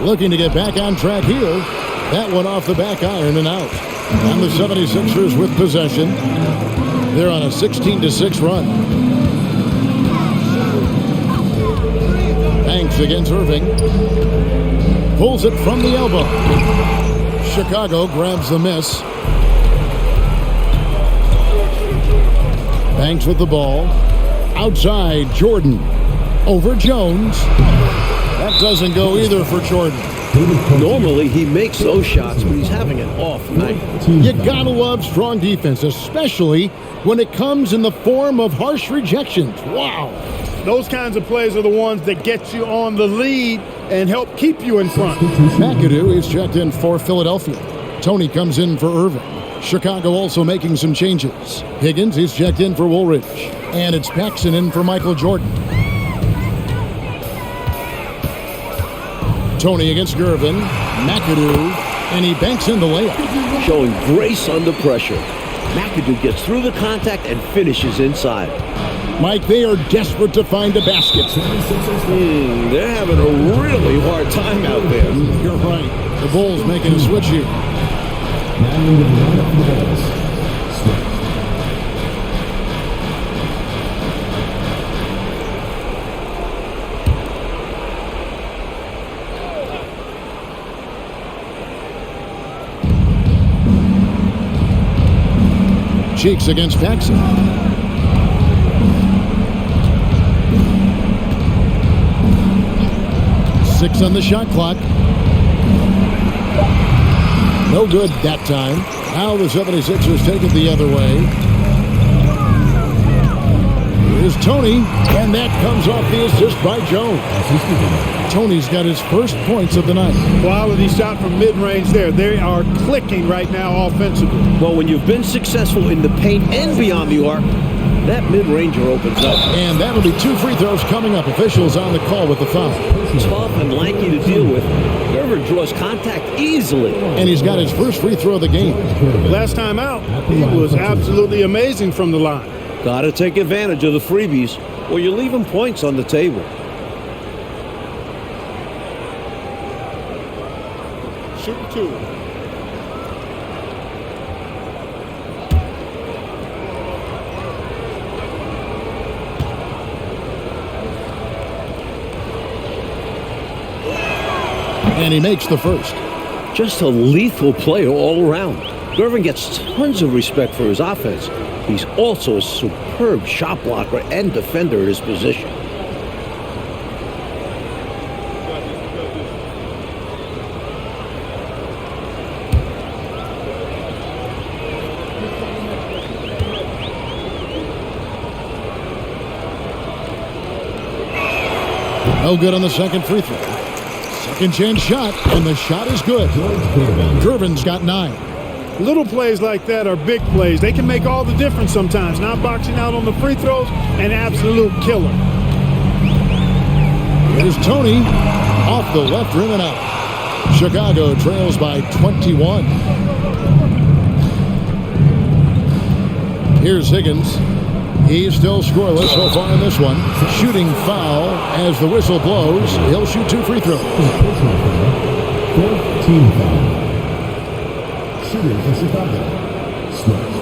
Looking to get back on track here. That one off the back iron and out. And the 76ers with possession. They're on a 16-6 run. Banks against Irving. Pulls it from the elbow. Chicago grabs the miss. Banks with the ball. Outside, Jordan. Over Jones. That doesn't go either for Jordan. Normally, he makes those shots, but he's having an off night. You gotta love strong defense, especially when it comes in the form of harsh rejections. Wow. Those kinds of plays are the ones that get you on the lead and help keep you in front. McAdoo is checked in for Philadelphia. Tony comes in for Irving. Chicago also making some changes. Higgins is checked in for Woolridge. And it's Paxson in for Michael Jordan. Tony against Gervin. McAdoo And he banks in the layup. Showing grace under pressure. McAdoo gets through the contact and finishes inside. Mike, they are desperate to find a basket. They're having a really hard time out there. You're right. The Bulls making a switch here. Now into the lineup for the Bulls. Smith. Cheeks against Paxson. Six on the shot clock. No good that time. Now the 76ers take it the other way. Here's Tony, and that comes off the assist by Jones. Tony's got his first points of the night. Quality shot from mid-range there. They are clicking right now offensively. Well, when you've been successful in the paint and beyond the arc, that mid-ranger opens up. And that'll be 2 free throws coming up. Officials on the call with the foul. Tough and lanky to deal with. Gerber draws contact easily. And he's got his first free throw of the game. Last time out, he was absolutely amazing from the line. Got to take advantage of the freebies, or you're leaving points on the table. Shooting 2. And he makes the first. Just a lethal player all around. Gervin gets tons of respect for his offense. He's also a superb shot blocker and defender at his position. No good on the second free throw. Second chance shot, and the shot is good. Gervin's got 9. Little plays like that are big plays. They can make all the difference sometimes. Not boxing out on the free throws, an absolute killer. Here's Tony off the left rim and out. Chicago trails by 21. Here's Higgins. He's still scoreless so far in this one. Shooting foul as the whistle blows. He'll shoot 2 free throws. Fourth team foul. Shooting for Chicago. Smith.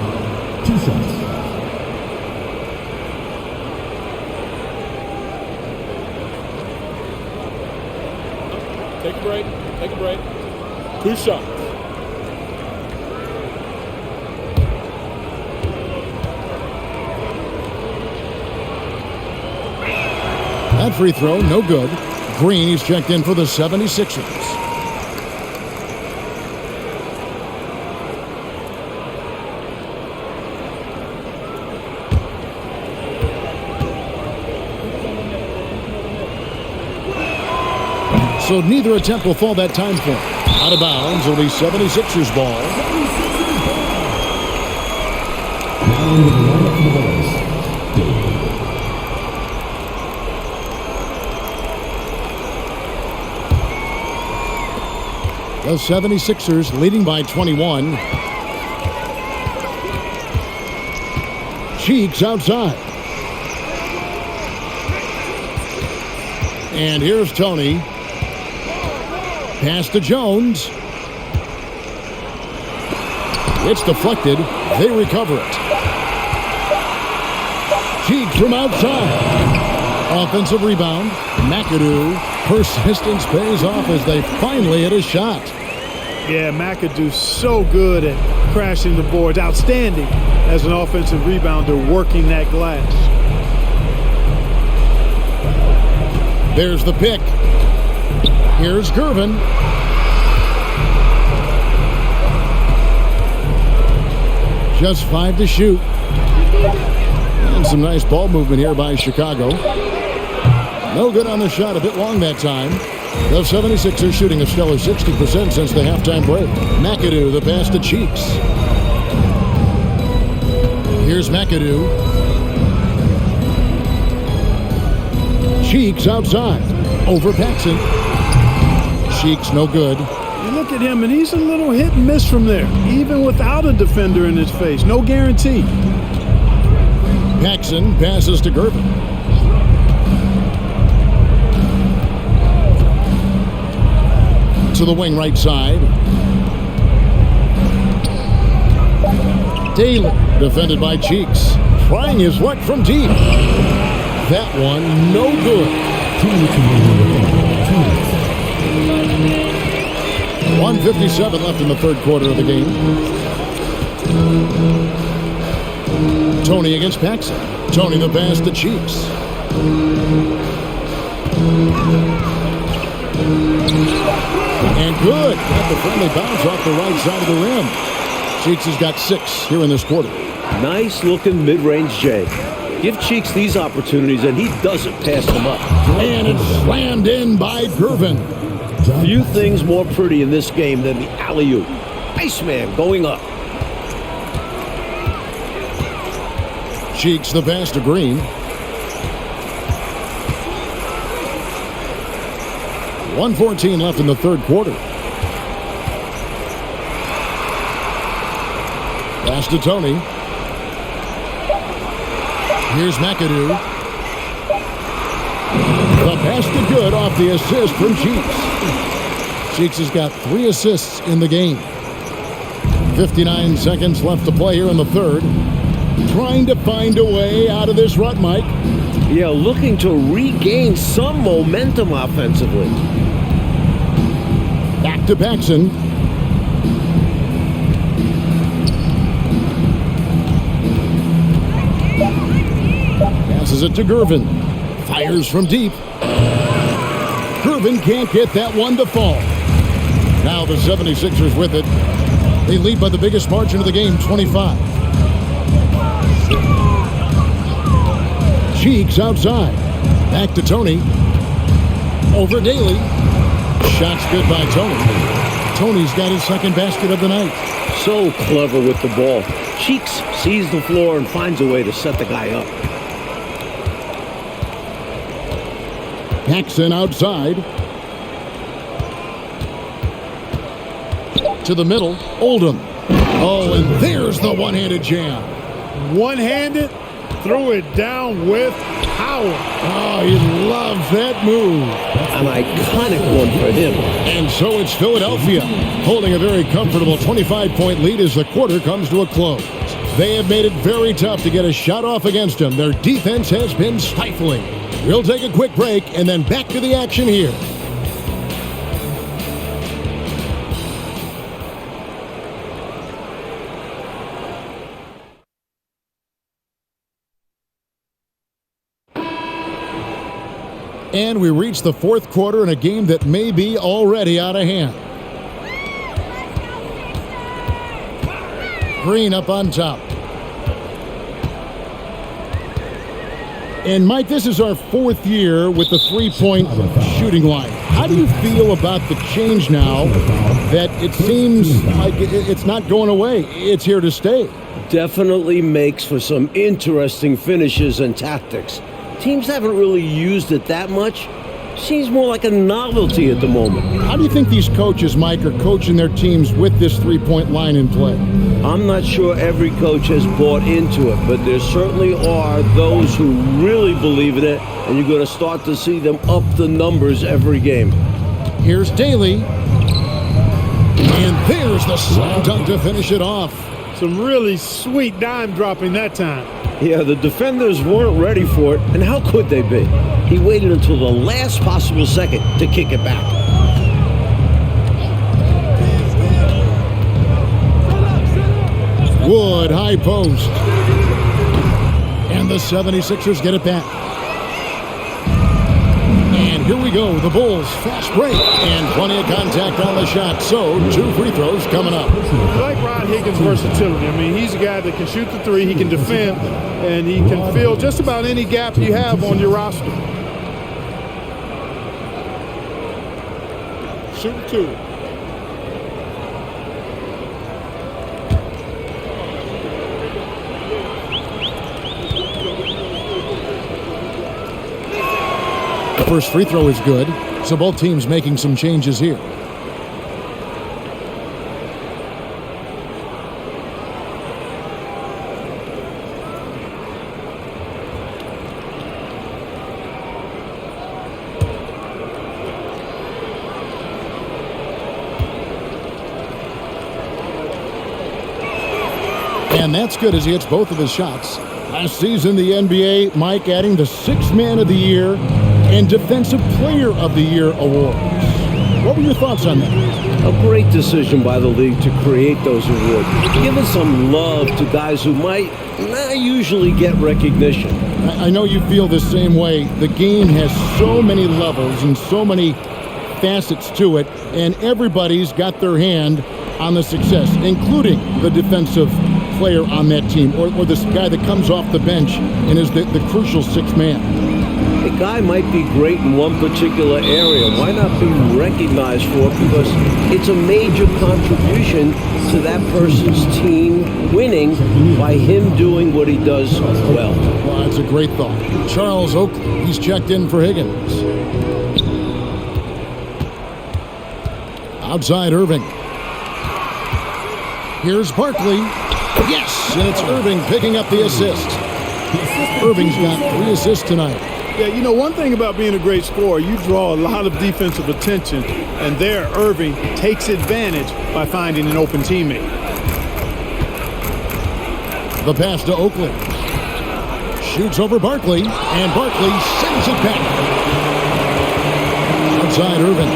2 shots. Take a break. Take a break. 2 shots. That free throw, no good. Green, he's checked in for the 76ers. So neither attempt will fall that time for him. Out of bounds, it'll be 76ers ball. Now into the lineup for the Bulls. Dave. The 76ers leading by 21. Cheeks outside. And here's Tony. Pass to Jones. It's deflected. They recover it. Cheeks from outside. Offensive rebound. McAdoo. Persistence pays off as they finally hit a shot. Yeah, McAdoo's so good at crashing the boards. Outstanding as an offensive rebounder working that glass. There's the pick. Here's Gervin. Just 5 to shoot. And some nice ball movement here by Chicago. No good on the shot, a bit long that time. The 76ers shooting a stellar 60% since the halftime break. McAdoo, the pass to Cheeks. Here's McAdoo. Cheeks outside. Over Paxson. Cheeks no good. look at him, and he's a little hit and miss from there, even without a defender in his face. No guarantee. Paxson passes to Gervin. To the wing right side. Daly, defended by Cheeks. Trying his luck from deep. That one, no good. 1:57 left in the third quarter of the game. Tony against Paxson. Tony the pass to Cheeks. And good. Got the friendly bounce off the right side of the rim. Cheeks has got 6 here in this quarter. Nice looking mid-range J. Give Cheeks these opportunities and he doesn't pass them up. And it's slammed in by Gervin. Few things more pretty in this game than the alley-oop. Iceman going up. Cheeks the pass to Green. 1:14 left in the third quarter. Pass to Tony. Here's McAdoo. The pass to good off the assist from Cheeks. Cheeks has got 3 assists in the game. 59 seconds left to play here in the third. Trying to find a way out of this rut, Mike. Yeah, looking to regain some momentum offensively. Back to Paxson. Passes it to Gervin. Fires from deep. Gervin can't get that one to fall. Now the 76ers with it. They lead by the biggest margin of the game, 25. Cheeks outside. Back to Tony. Over Daly. Shots good by Tony. Tony's got his second basket of the night. So clever with the ball. Cheeks sees the floor and finds a way to set the guy up. Paxson outside. To the middle. Oldham. Oh, and there's the one-handed jam. One-handed, threw it down with power. Oh, he loves that move. An iconic one for him. And so it's Philadelphia holding a very comfortable 25-point lead as the quarter comes to a close. They have made it very tough to get a shot off against them. Their defense has been stifling. We'll take a quick break and then back to the action here. And we reach the fourth quarter in a game that may be already out of hand. Green up on top. And Mike, this is our 4th year with the three-point shooting line. How do you feel about the change now that it seems like it's not going away? It's here to stay. Definitely makes for some interesting finishes and tactics. Teams haven't really used it that much. Seems more like a novelty at the moment. How do you think these coaches, Mike, are coaching their teams with this three-point line in play? I'm not sure every coach has bought into it, but there certainly are those who really believe in it, and you're going to start to see them up the numbers every game. Here's Daly. And there's the slam dunk to finish it off. Some really sweet dime dropping that time. Yeah, the defenders weren't ready for it, and how could they be? He waited until the last possible second to kick it back. Wood, high post. And the 76ers get it back. And here we go, the Bulls, fast break, and plenty of contact on the shot. So, 2 free throws coming up. I like Rod Higgins' versatility. I mean, he's a guy that can shoot the three, he can defend, and he can fill just about any gap you have on your roster. Shoot 2. The first free throw is good, so both teams making some changes here. And that's good as he hits both of his shots. Last season, the NBA, Mike, adding the Sixth Man of the Year and Defensive Player of the Year awards. What were your thoughts on that? A great decision by the league to create those awards, giving some love to guys who might not usually get recognition. I know you feel the same way. The game has so many levels and so many facets to it, and everybody's got their hand on the success, including the defensive player on that team, or this guy that comes off the bench and is the crucial sixth man. A guy might be great in one particular area. Why not be recognized for it? Because it's a major contribution to that person's team winning by him doing what he does well. Well, that's a great thought. Charles Oakley, he's checked in for Higgins. Outside Irving. Here's Barkley. Yes, and it's Irving picking up the assist. Irving's got 3 assists tonight. Yeah, you know, one thing about being a great scorer, you draw a lot of defensive attention, and there Irving takes advantage by finding an open teammate. The pass to Oakley. Shoots over Barkley, and Barkley sends it back. Outside Irving.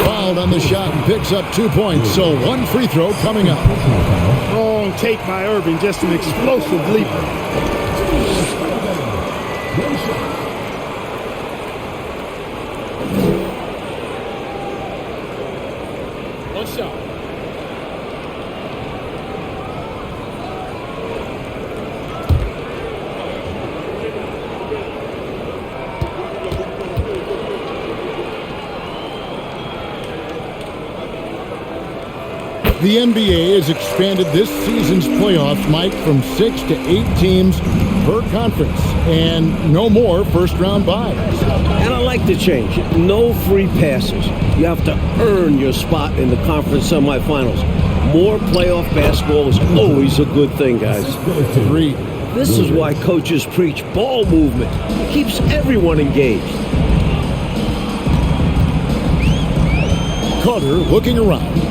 Fouled on the shot and picks up 2 points, so 1 free throw coming up. Wrong take by Irving, just an explosive leaper. One shot. The NBA has expanded this season's playoffs, Mike, from 6 to 8 teams per conference, and no more first-round byes. And I like the change. No free passes. You have to earn your spot in the conference semifinals. More playoff basketball is always a good thing, guys. Agreed. This is why coaches preach ball movement. It keeps everyone engaged. Carter looking around.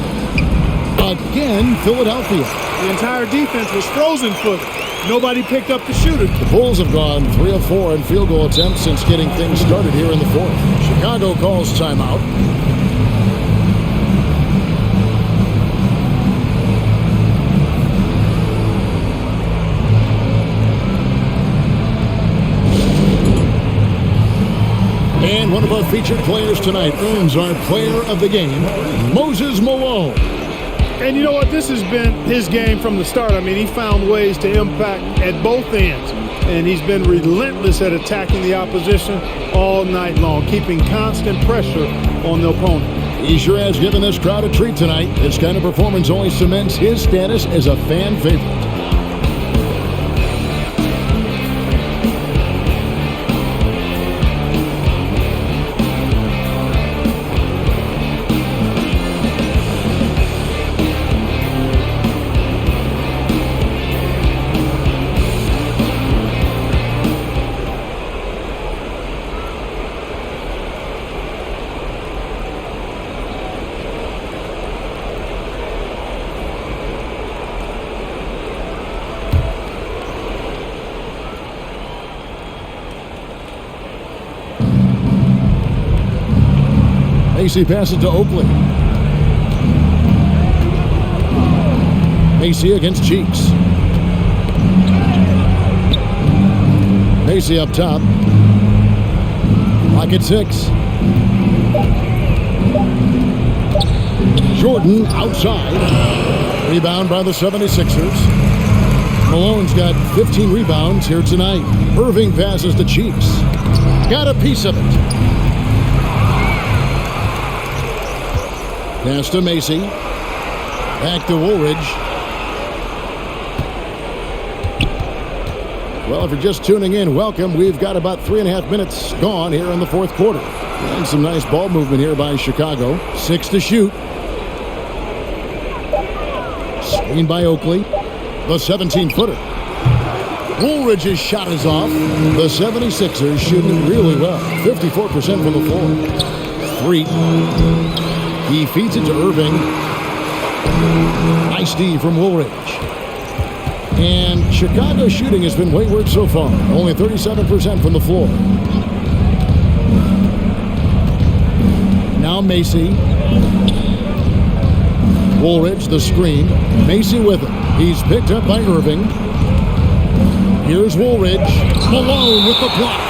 Again, Philadelphia. The entire defense was frozen-footed. Nobody picked up the shooter. The Bulls have gone 3 of 4 in field goal attempts since getting things started here in the fourth. Chicago calls timeout. And one of our featured players tonight earns our player of the game, Moses Malone. And you know what? This has been his game from the start. I mean, he found ways to impact at both ends. And he's been relentless at attacking the opposition all night long, keeping constant pressure on the opponent. He sure has given this crowd a treat tonight. This kind of performance only cements his status as a fan favorite. Macy passes to Oakley. Macy against Cheeks. Macy up top. Lock at 6. Jordan outside. Rebound by the 76ers. Malone's got 15 rebounds here tonight. Irving passes to Cheeks. Got a piece of it. Pass to Macy. Back to Woolridge. Well, if you're just tuning in, welcome. We've got about 3.5 minutes gone here in the fourth quarter. And some nice ball movement here by Chicago. 6 to shoot. Screen by Oakley. The 17-footer. Woolridge's shot is off. The 76ers shooting really well. 54% from the floor. 3. He feeds it to Irving. Nice D from Woolridge. And Chicago's shooting has been wayward so far. Only 37% from the floor. Now Macy. Woolridge, the screen. Macy with it. He's picked up by Irving. Here's Woolridge. Malone with the block.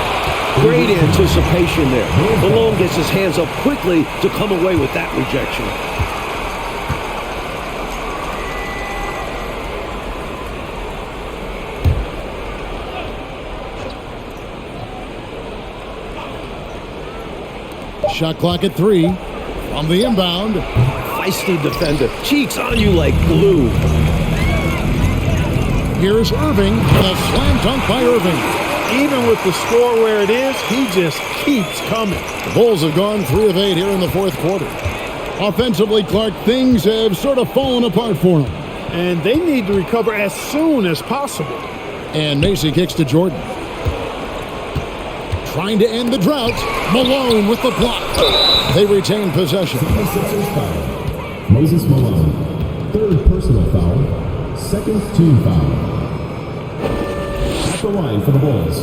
Great anticipation there. Malone gets his hands up quickly to come away with that rejection. Shot clock at 3. On the inbound. Feisty defender. Cheeks on you like glue. Here's Irving. And a slam dunk by Irving. Even with the score where it is, he just keeps coming. The Bulls have gone 3 of 8 here in the fourth quarter. Offensively, Clark, things have sort of fallen apart for them. And they need to recover as soon as possible. And Macy kicks to Jordan. Trying to end the drought. Malone with the block. They retain possession. 76ers foul. Moses Malone. Third personal foul. Second team foul. At the line for the Bulls,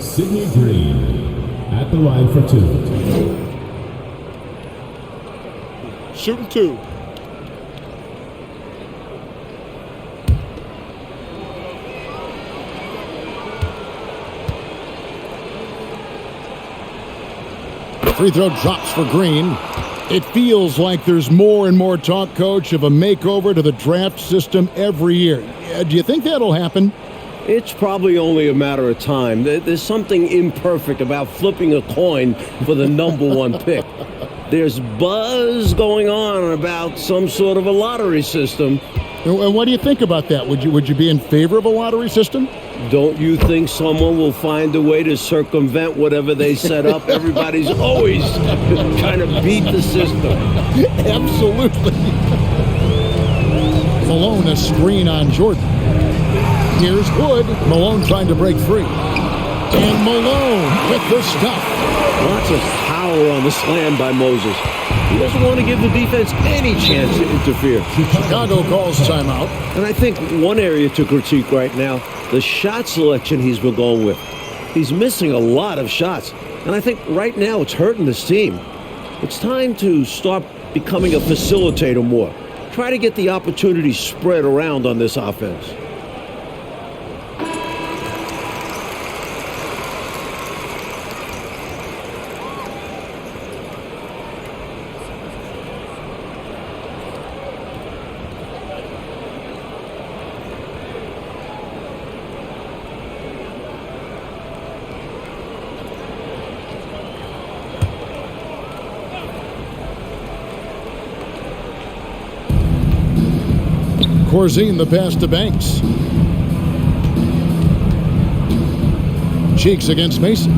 Sidney Green. At the line for 2. Shooting 2. Free throw drops for Green. It feels like there's more and more talk, Coach, of a makeover to the draft system every year. Do you think that'll happen? It's probably only a matter of time. There's something imperfect about flipping a coin for the number 1 pick. There's buzz going on about some sort of a lottery system. And what do you think about that? Would you be in favor of a lottery system? Don't you think someone will find a way to circumvent whatever they set up? Everybody's always trying to beat the system. Absolutely. Malone, a screen on Jordan. Here's Wood. Malone trying to break free. And Malone with the stuff. Lots of power on the slam by Moses. He doesn't want to give the defense any chance to interfere. Chicago calls timeout. And I think one area to critique right now, the shot selection he's been going with. He's missing a lot of shots. And I think right now it's hurting this team. It's time to start becoming a facilitator more. Try to get the opportunity spread around on this offense. Corzine the pass to Banks. Cheeks against Macy.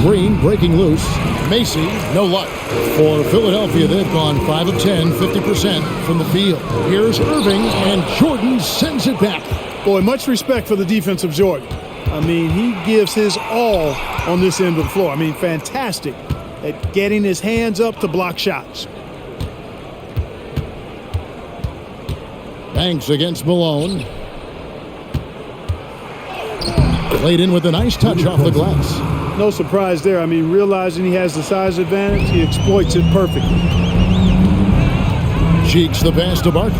Green breaking loose. Macy, no luck. For Philadelphia, they've gone 5 of 10, 50% from the field. Here's Irving, and Jordan sends it back. Boy, much respect for the defense of Jordan. I mean, he gives his all on this end of the floor. I mean, fantastic at getting his hands up to block shots. Banks against Malone. Played in with a nice touch off the glass. No surprise there. I mean, realizing he has the size advantage, he exploits it perfectly. Cheeks the pass to Barkley.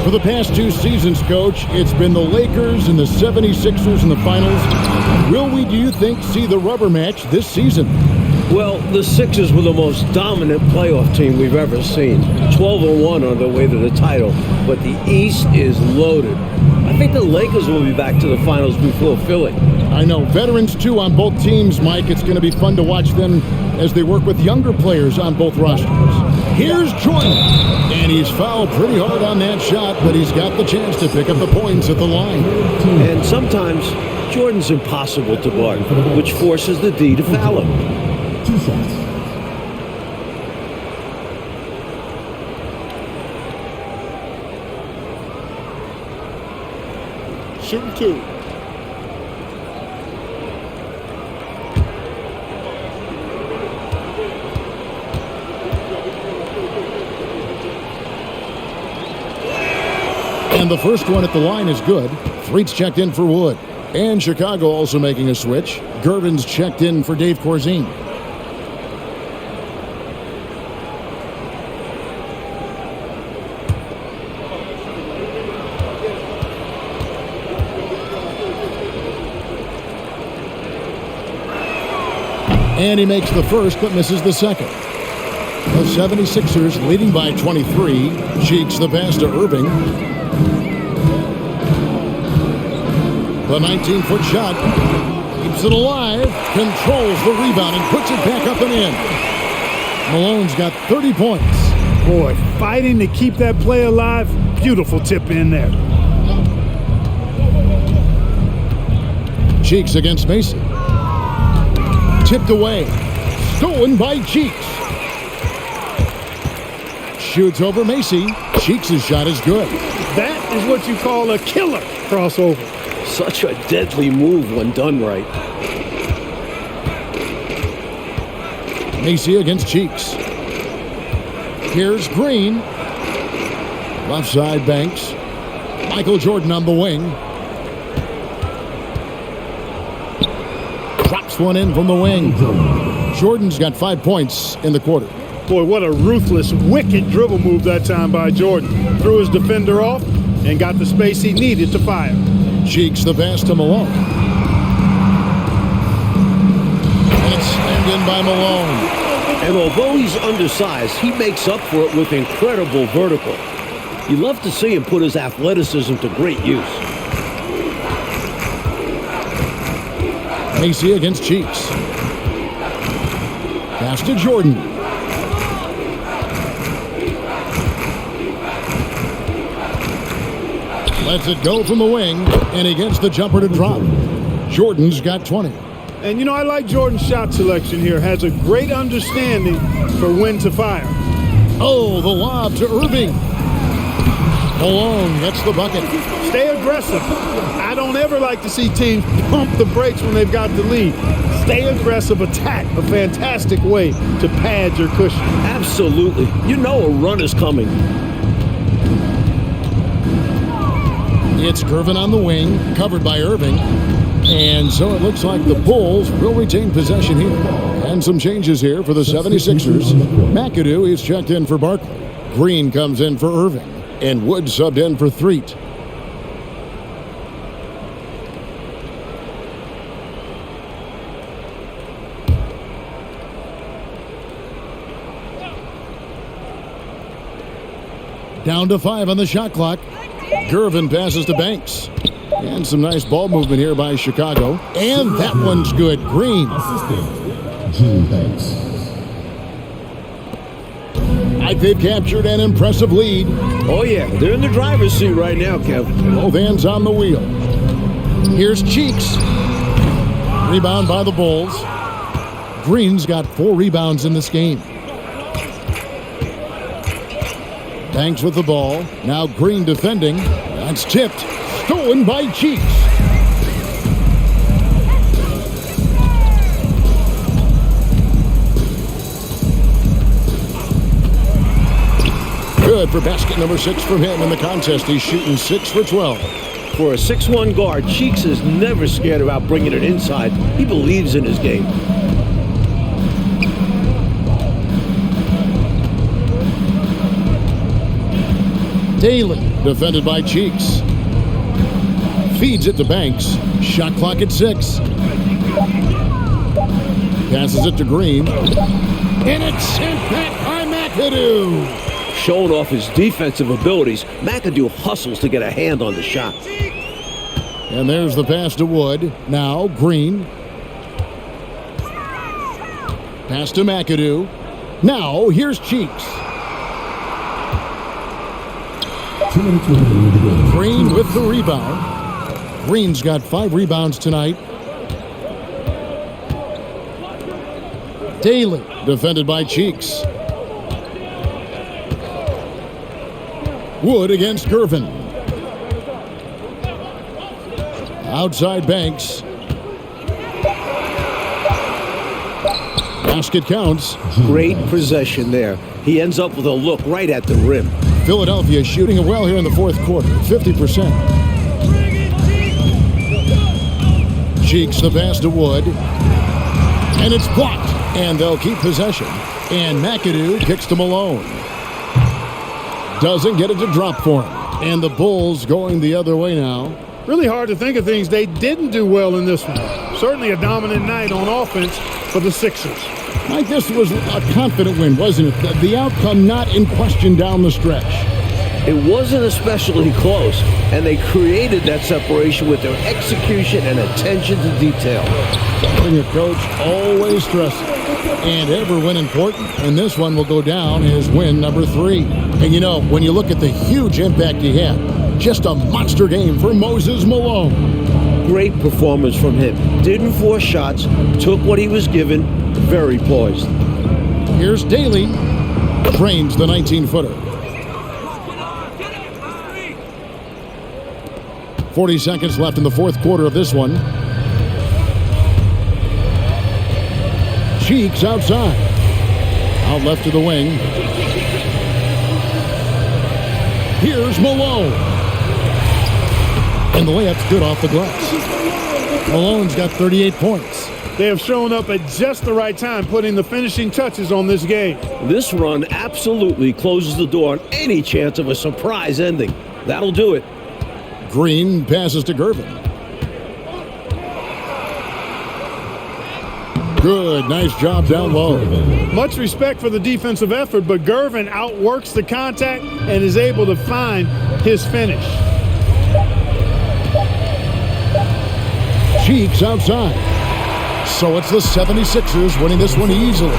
For the past 2 seasons, Coach, it's been the Lakers and the 76ers in the finals. Will we, do you think, see the rubber match this season? Well, the Sixers were the most dominant playoff team we've ever seen. 12-1 on their way to the title, but the East is loaded. I think the Lakers will be back to the finals before Philly. I know. Veterans, too, on both teams, Mike. It's going to be fun to watch them as they work with younger players on both rosters. Here's Jordan. And he's fouled pretty hard on that shot, but he's got the chance to pick up the points at the line. And sometimes Jordan's impossible to guard, which forces the D to foul him. 2 shots. Shooting 2. And the first one at the line is good. Threet's checked in for Wood. And Chicago also making a switch. Gervin's checked in for Dave Corzine. And he makes the first, but misses the second. The 76ers leading by 23. Cheeks the pass to Irving. The 19-foot shot. Keeps it alive. Controls the rebound and puts it back up and in. Malone's got 30 points. Boy, fighting to keep that play alive. Beautiful tip in there. Cheeks against Macy. Tipped away. Stolen by Cheeks. Shoots over Macy. Cheeks' shot is good. That is what you call a killer crossover. Such a deadly move when done right. Macy against Cheeks. Here's Green. Left side Banks. Michael Jordan on the wing. Drops one in from the wing. Jordan's got 5 points in the quarter. Boy, what a ruthless, wicked dribble move that time by Jordan. Threw his defender off and got the space he needed to fire. Cheeks the pass to Malone. And it's slammed in by Malone. And although he's undersized, he makes up for it with incredible vertical. You love to see him put his athleticism to great use. Macy against Cheeks. Pass to Jordan. Lets it go from the wing, and he gets the jumper to drop. Jordan's got 20. And, you know, I like Jordan's shot selection here. Has a great understanding for when to fire. Oh, the lob to Irving. Malone gets the bucket. Stay aggressive. I don't ever like to see teams pump the brakes when they've got the lead. Stay aggressive, attack. A fantastic way to pad your cushion. Absolutely. You know a run is coming. It's Gervin on the wing, covered by Irving. And so it looks like the Bulls will retain possession here. And some changes here for the 76ers. McAdoo is checked in for Barkley. Green comes in for Irving. And Wood subbed in for Threet. Down to 5 on the shot clock. Gervin passes to Banks. And some nice ball movement here by Chicago. And that one's good. Green. Assistant, Gene Banks. They've captured an impressive lead. Oh, yeah. They're in the driver's seat right now, Kev. Both hands on the wheel. Here's Cheeks. Rebound by the Bulls. Green's got 4 rebounds in this game. Banks with the ball. Now Green defending. That's tipped. Stolen by Cheeks. Good for basket number 6 from him in the contest. He's shooting 6 for 12. For a 6'1" guard, Cheeks is never scared about bringing it inside. He believes in his game. Daly, defended by Cheeks. Feeds it to Banks. Shot clock at 6. Passes it to Green. And it's sent back by McAdoo. Showing off his defensive abilities, McAdoo hustles to get a hand on the shot. And there's the pass to Wood. Now Green. Pass to McAdoo. Now here's Cheeks. 2 minutes remaining in the game. Green with the rebound. Green's got 5 rebounds tonight. Daly, defended by Cheeks. Wood against Gervin. Outside Banks. Basket counts. Great possession there. He ends up with a look right at the rim. Philadelphia shooting it well here in the fourth quarter, 50%. Cheeks the pass to Wood. And it's blocked. And they'll keep possession. And McAdoo kicks to Malone. Doesn't get it to drop for him. And the Bulls going the other way now. Really hard to think of things they didn't do well in this one. Certainly a dominant night on offense for the Sixers. Mike, this was a confident win, wasn't it? The outcome not in question down the stretch. It wasn't especially close, and they created that separation with their execution and attention to detail. Something your coach always stresses. And every win important, and this one will go down as win number 3. And you know, when you look at the huge impact he had, just a monster game for Moses Malone. Great performance from him. Didn't force shots, took what he was given, very poised. Here's Daly, drains the 19-footer. 40 seconds left in the fourth quarter of this one. Cheeks outside. Out left to the wing. Here's Malone. And the layup's good off the glass. Malone's got 38 points. They have shown up at just the right time, putting the finishing touches on this game. This run absolutely closes the door on any chance of a surprise ending. That'll do it. Green passes to Gervin. Good, nice job down low. Much respect for the defensive effort, but Gervin outworks the contact and is able to find his finish. Cheeks outside. So it's the 76ers winning this one easily.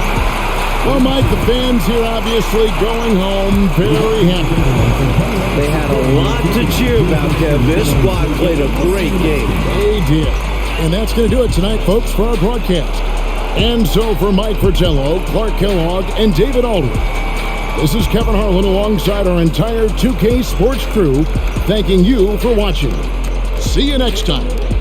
Well, Mike, the fans here obviously going home very happy. They had a lot to cheer about, Kev. This squad played a great game. They did. And that's going to do it tonight, folks, for our broadcast. And so for Mike Fratello, Clark Kellogg, and David Aldridge, this is Kevin Harlan alongside our entire 2K Sports crew, thanking you for watching. See you next time.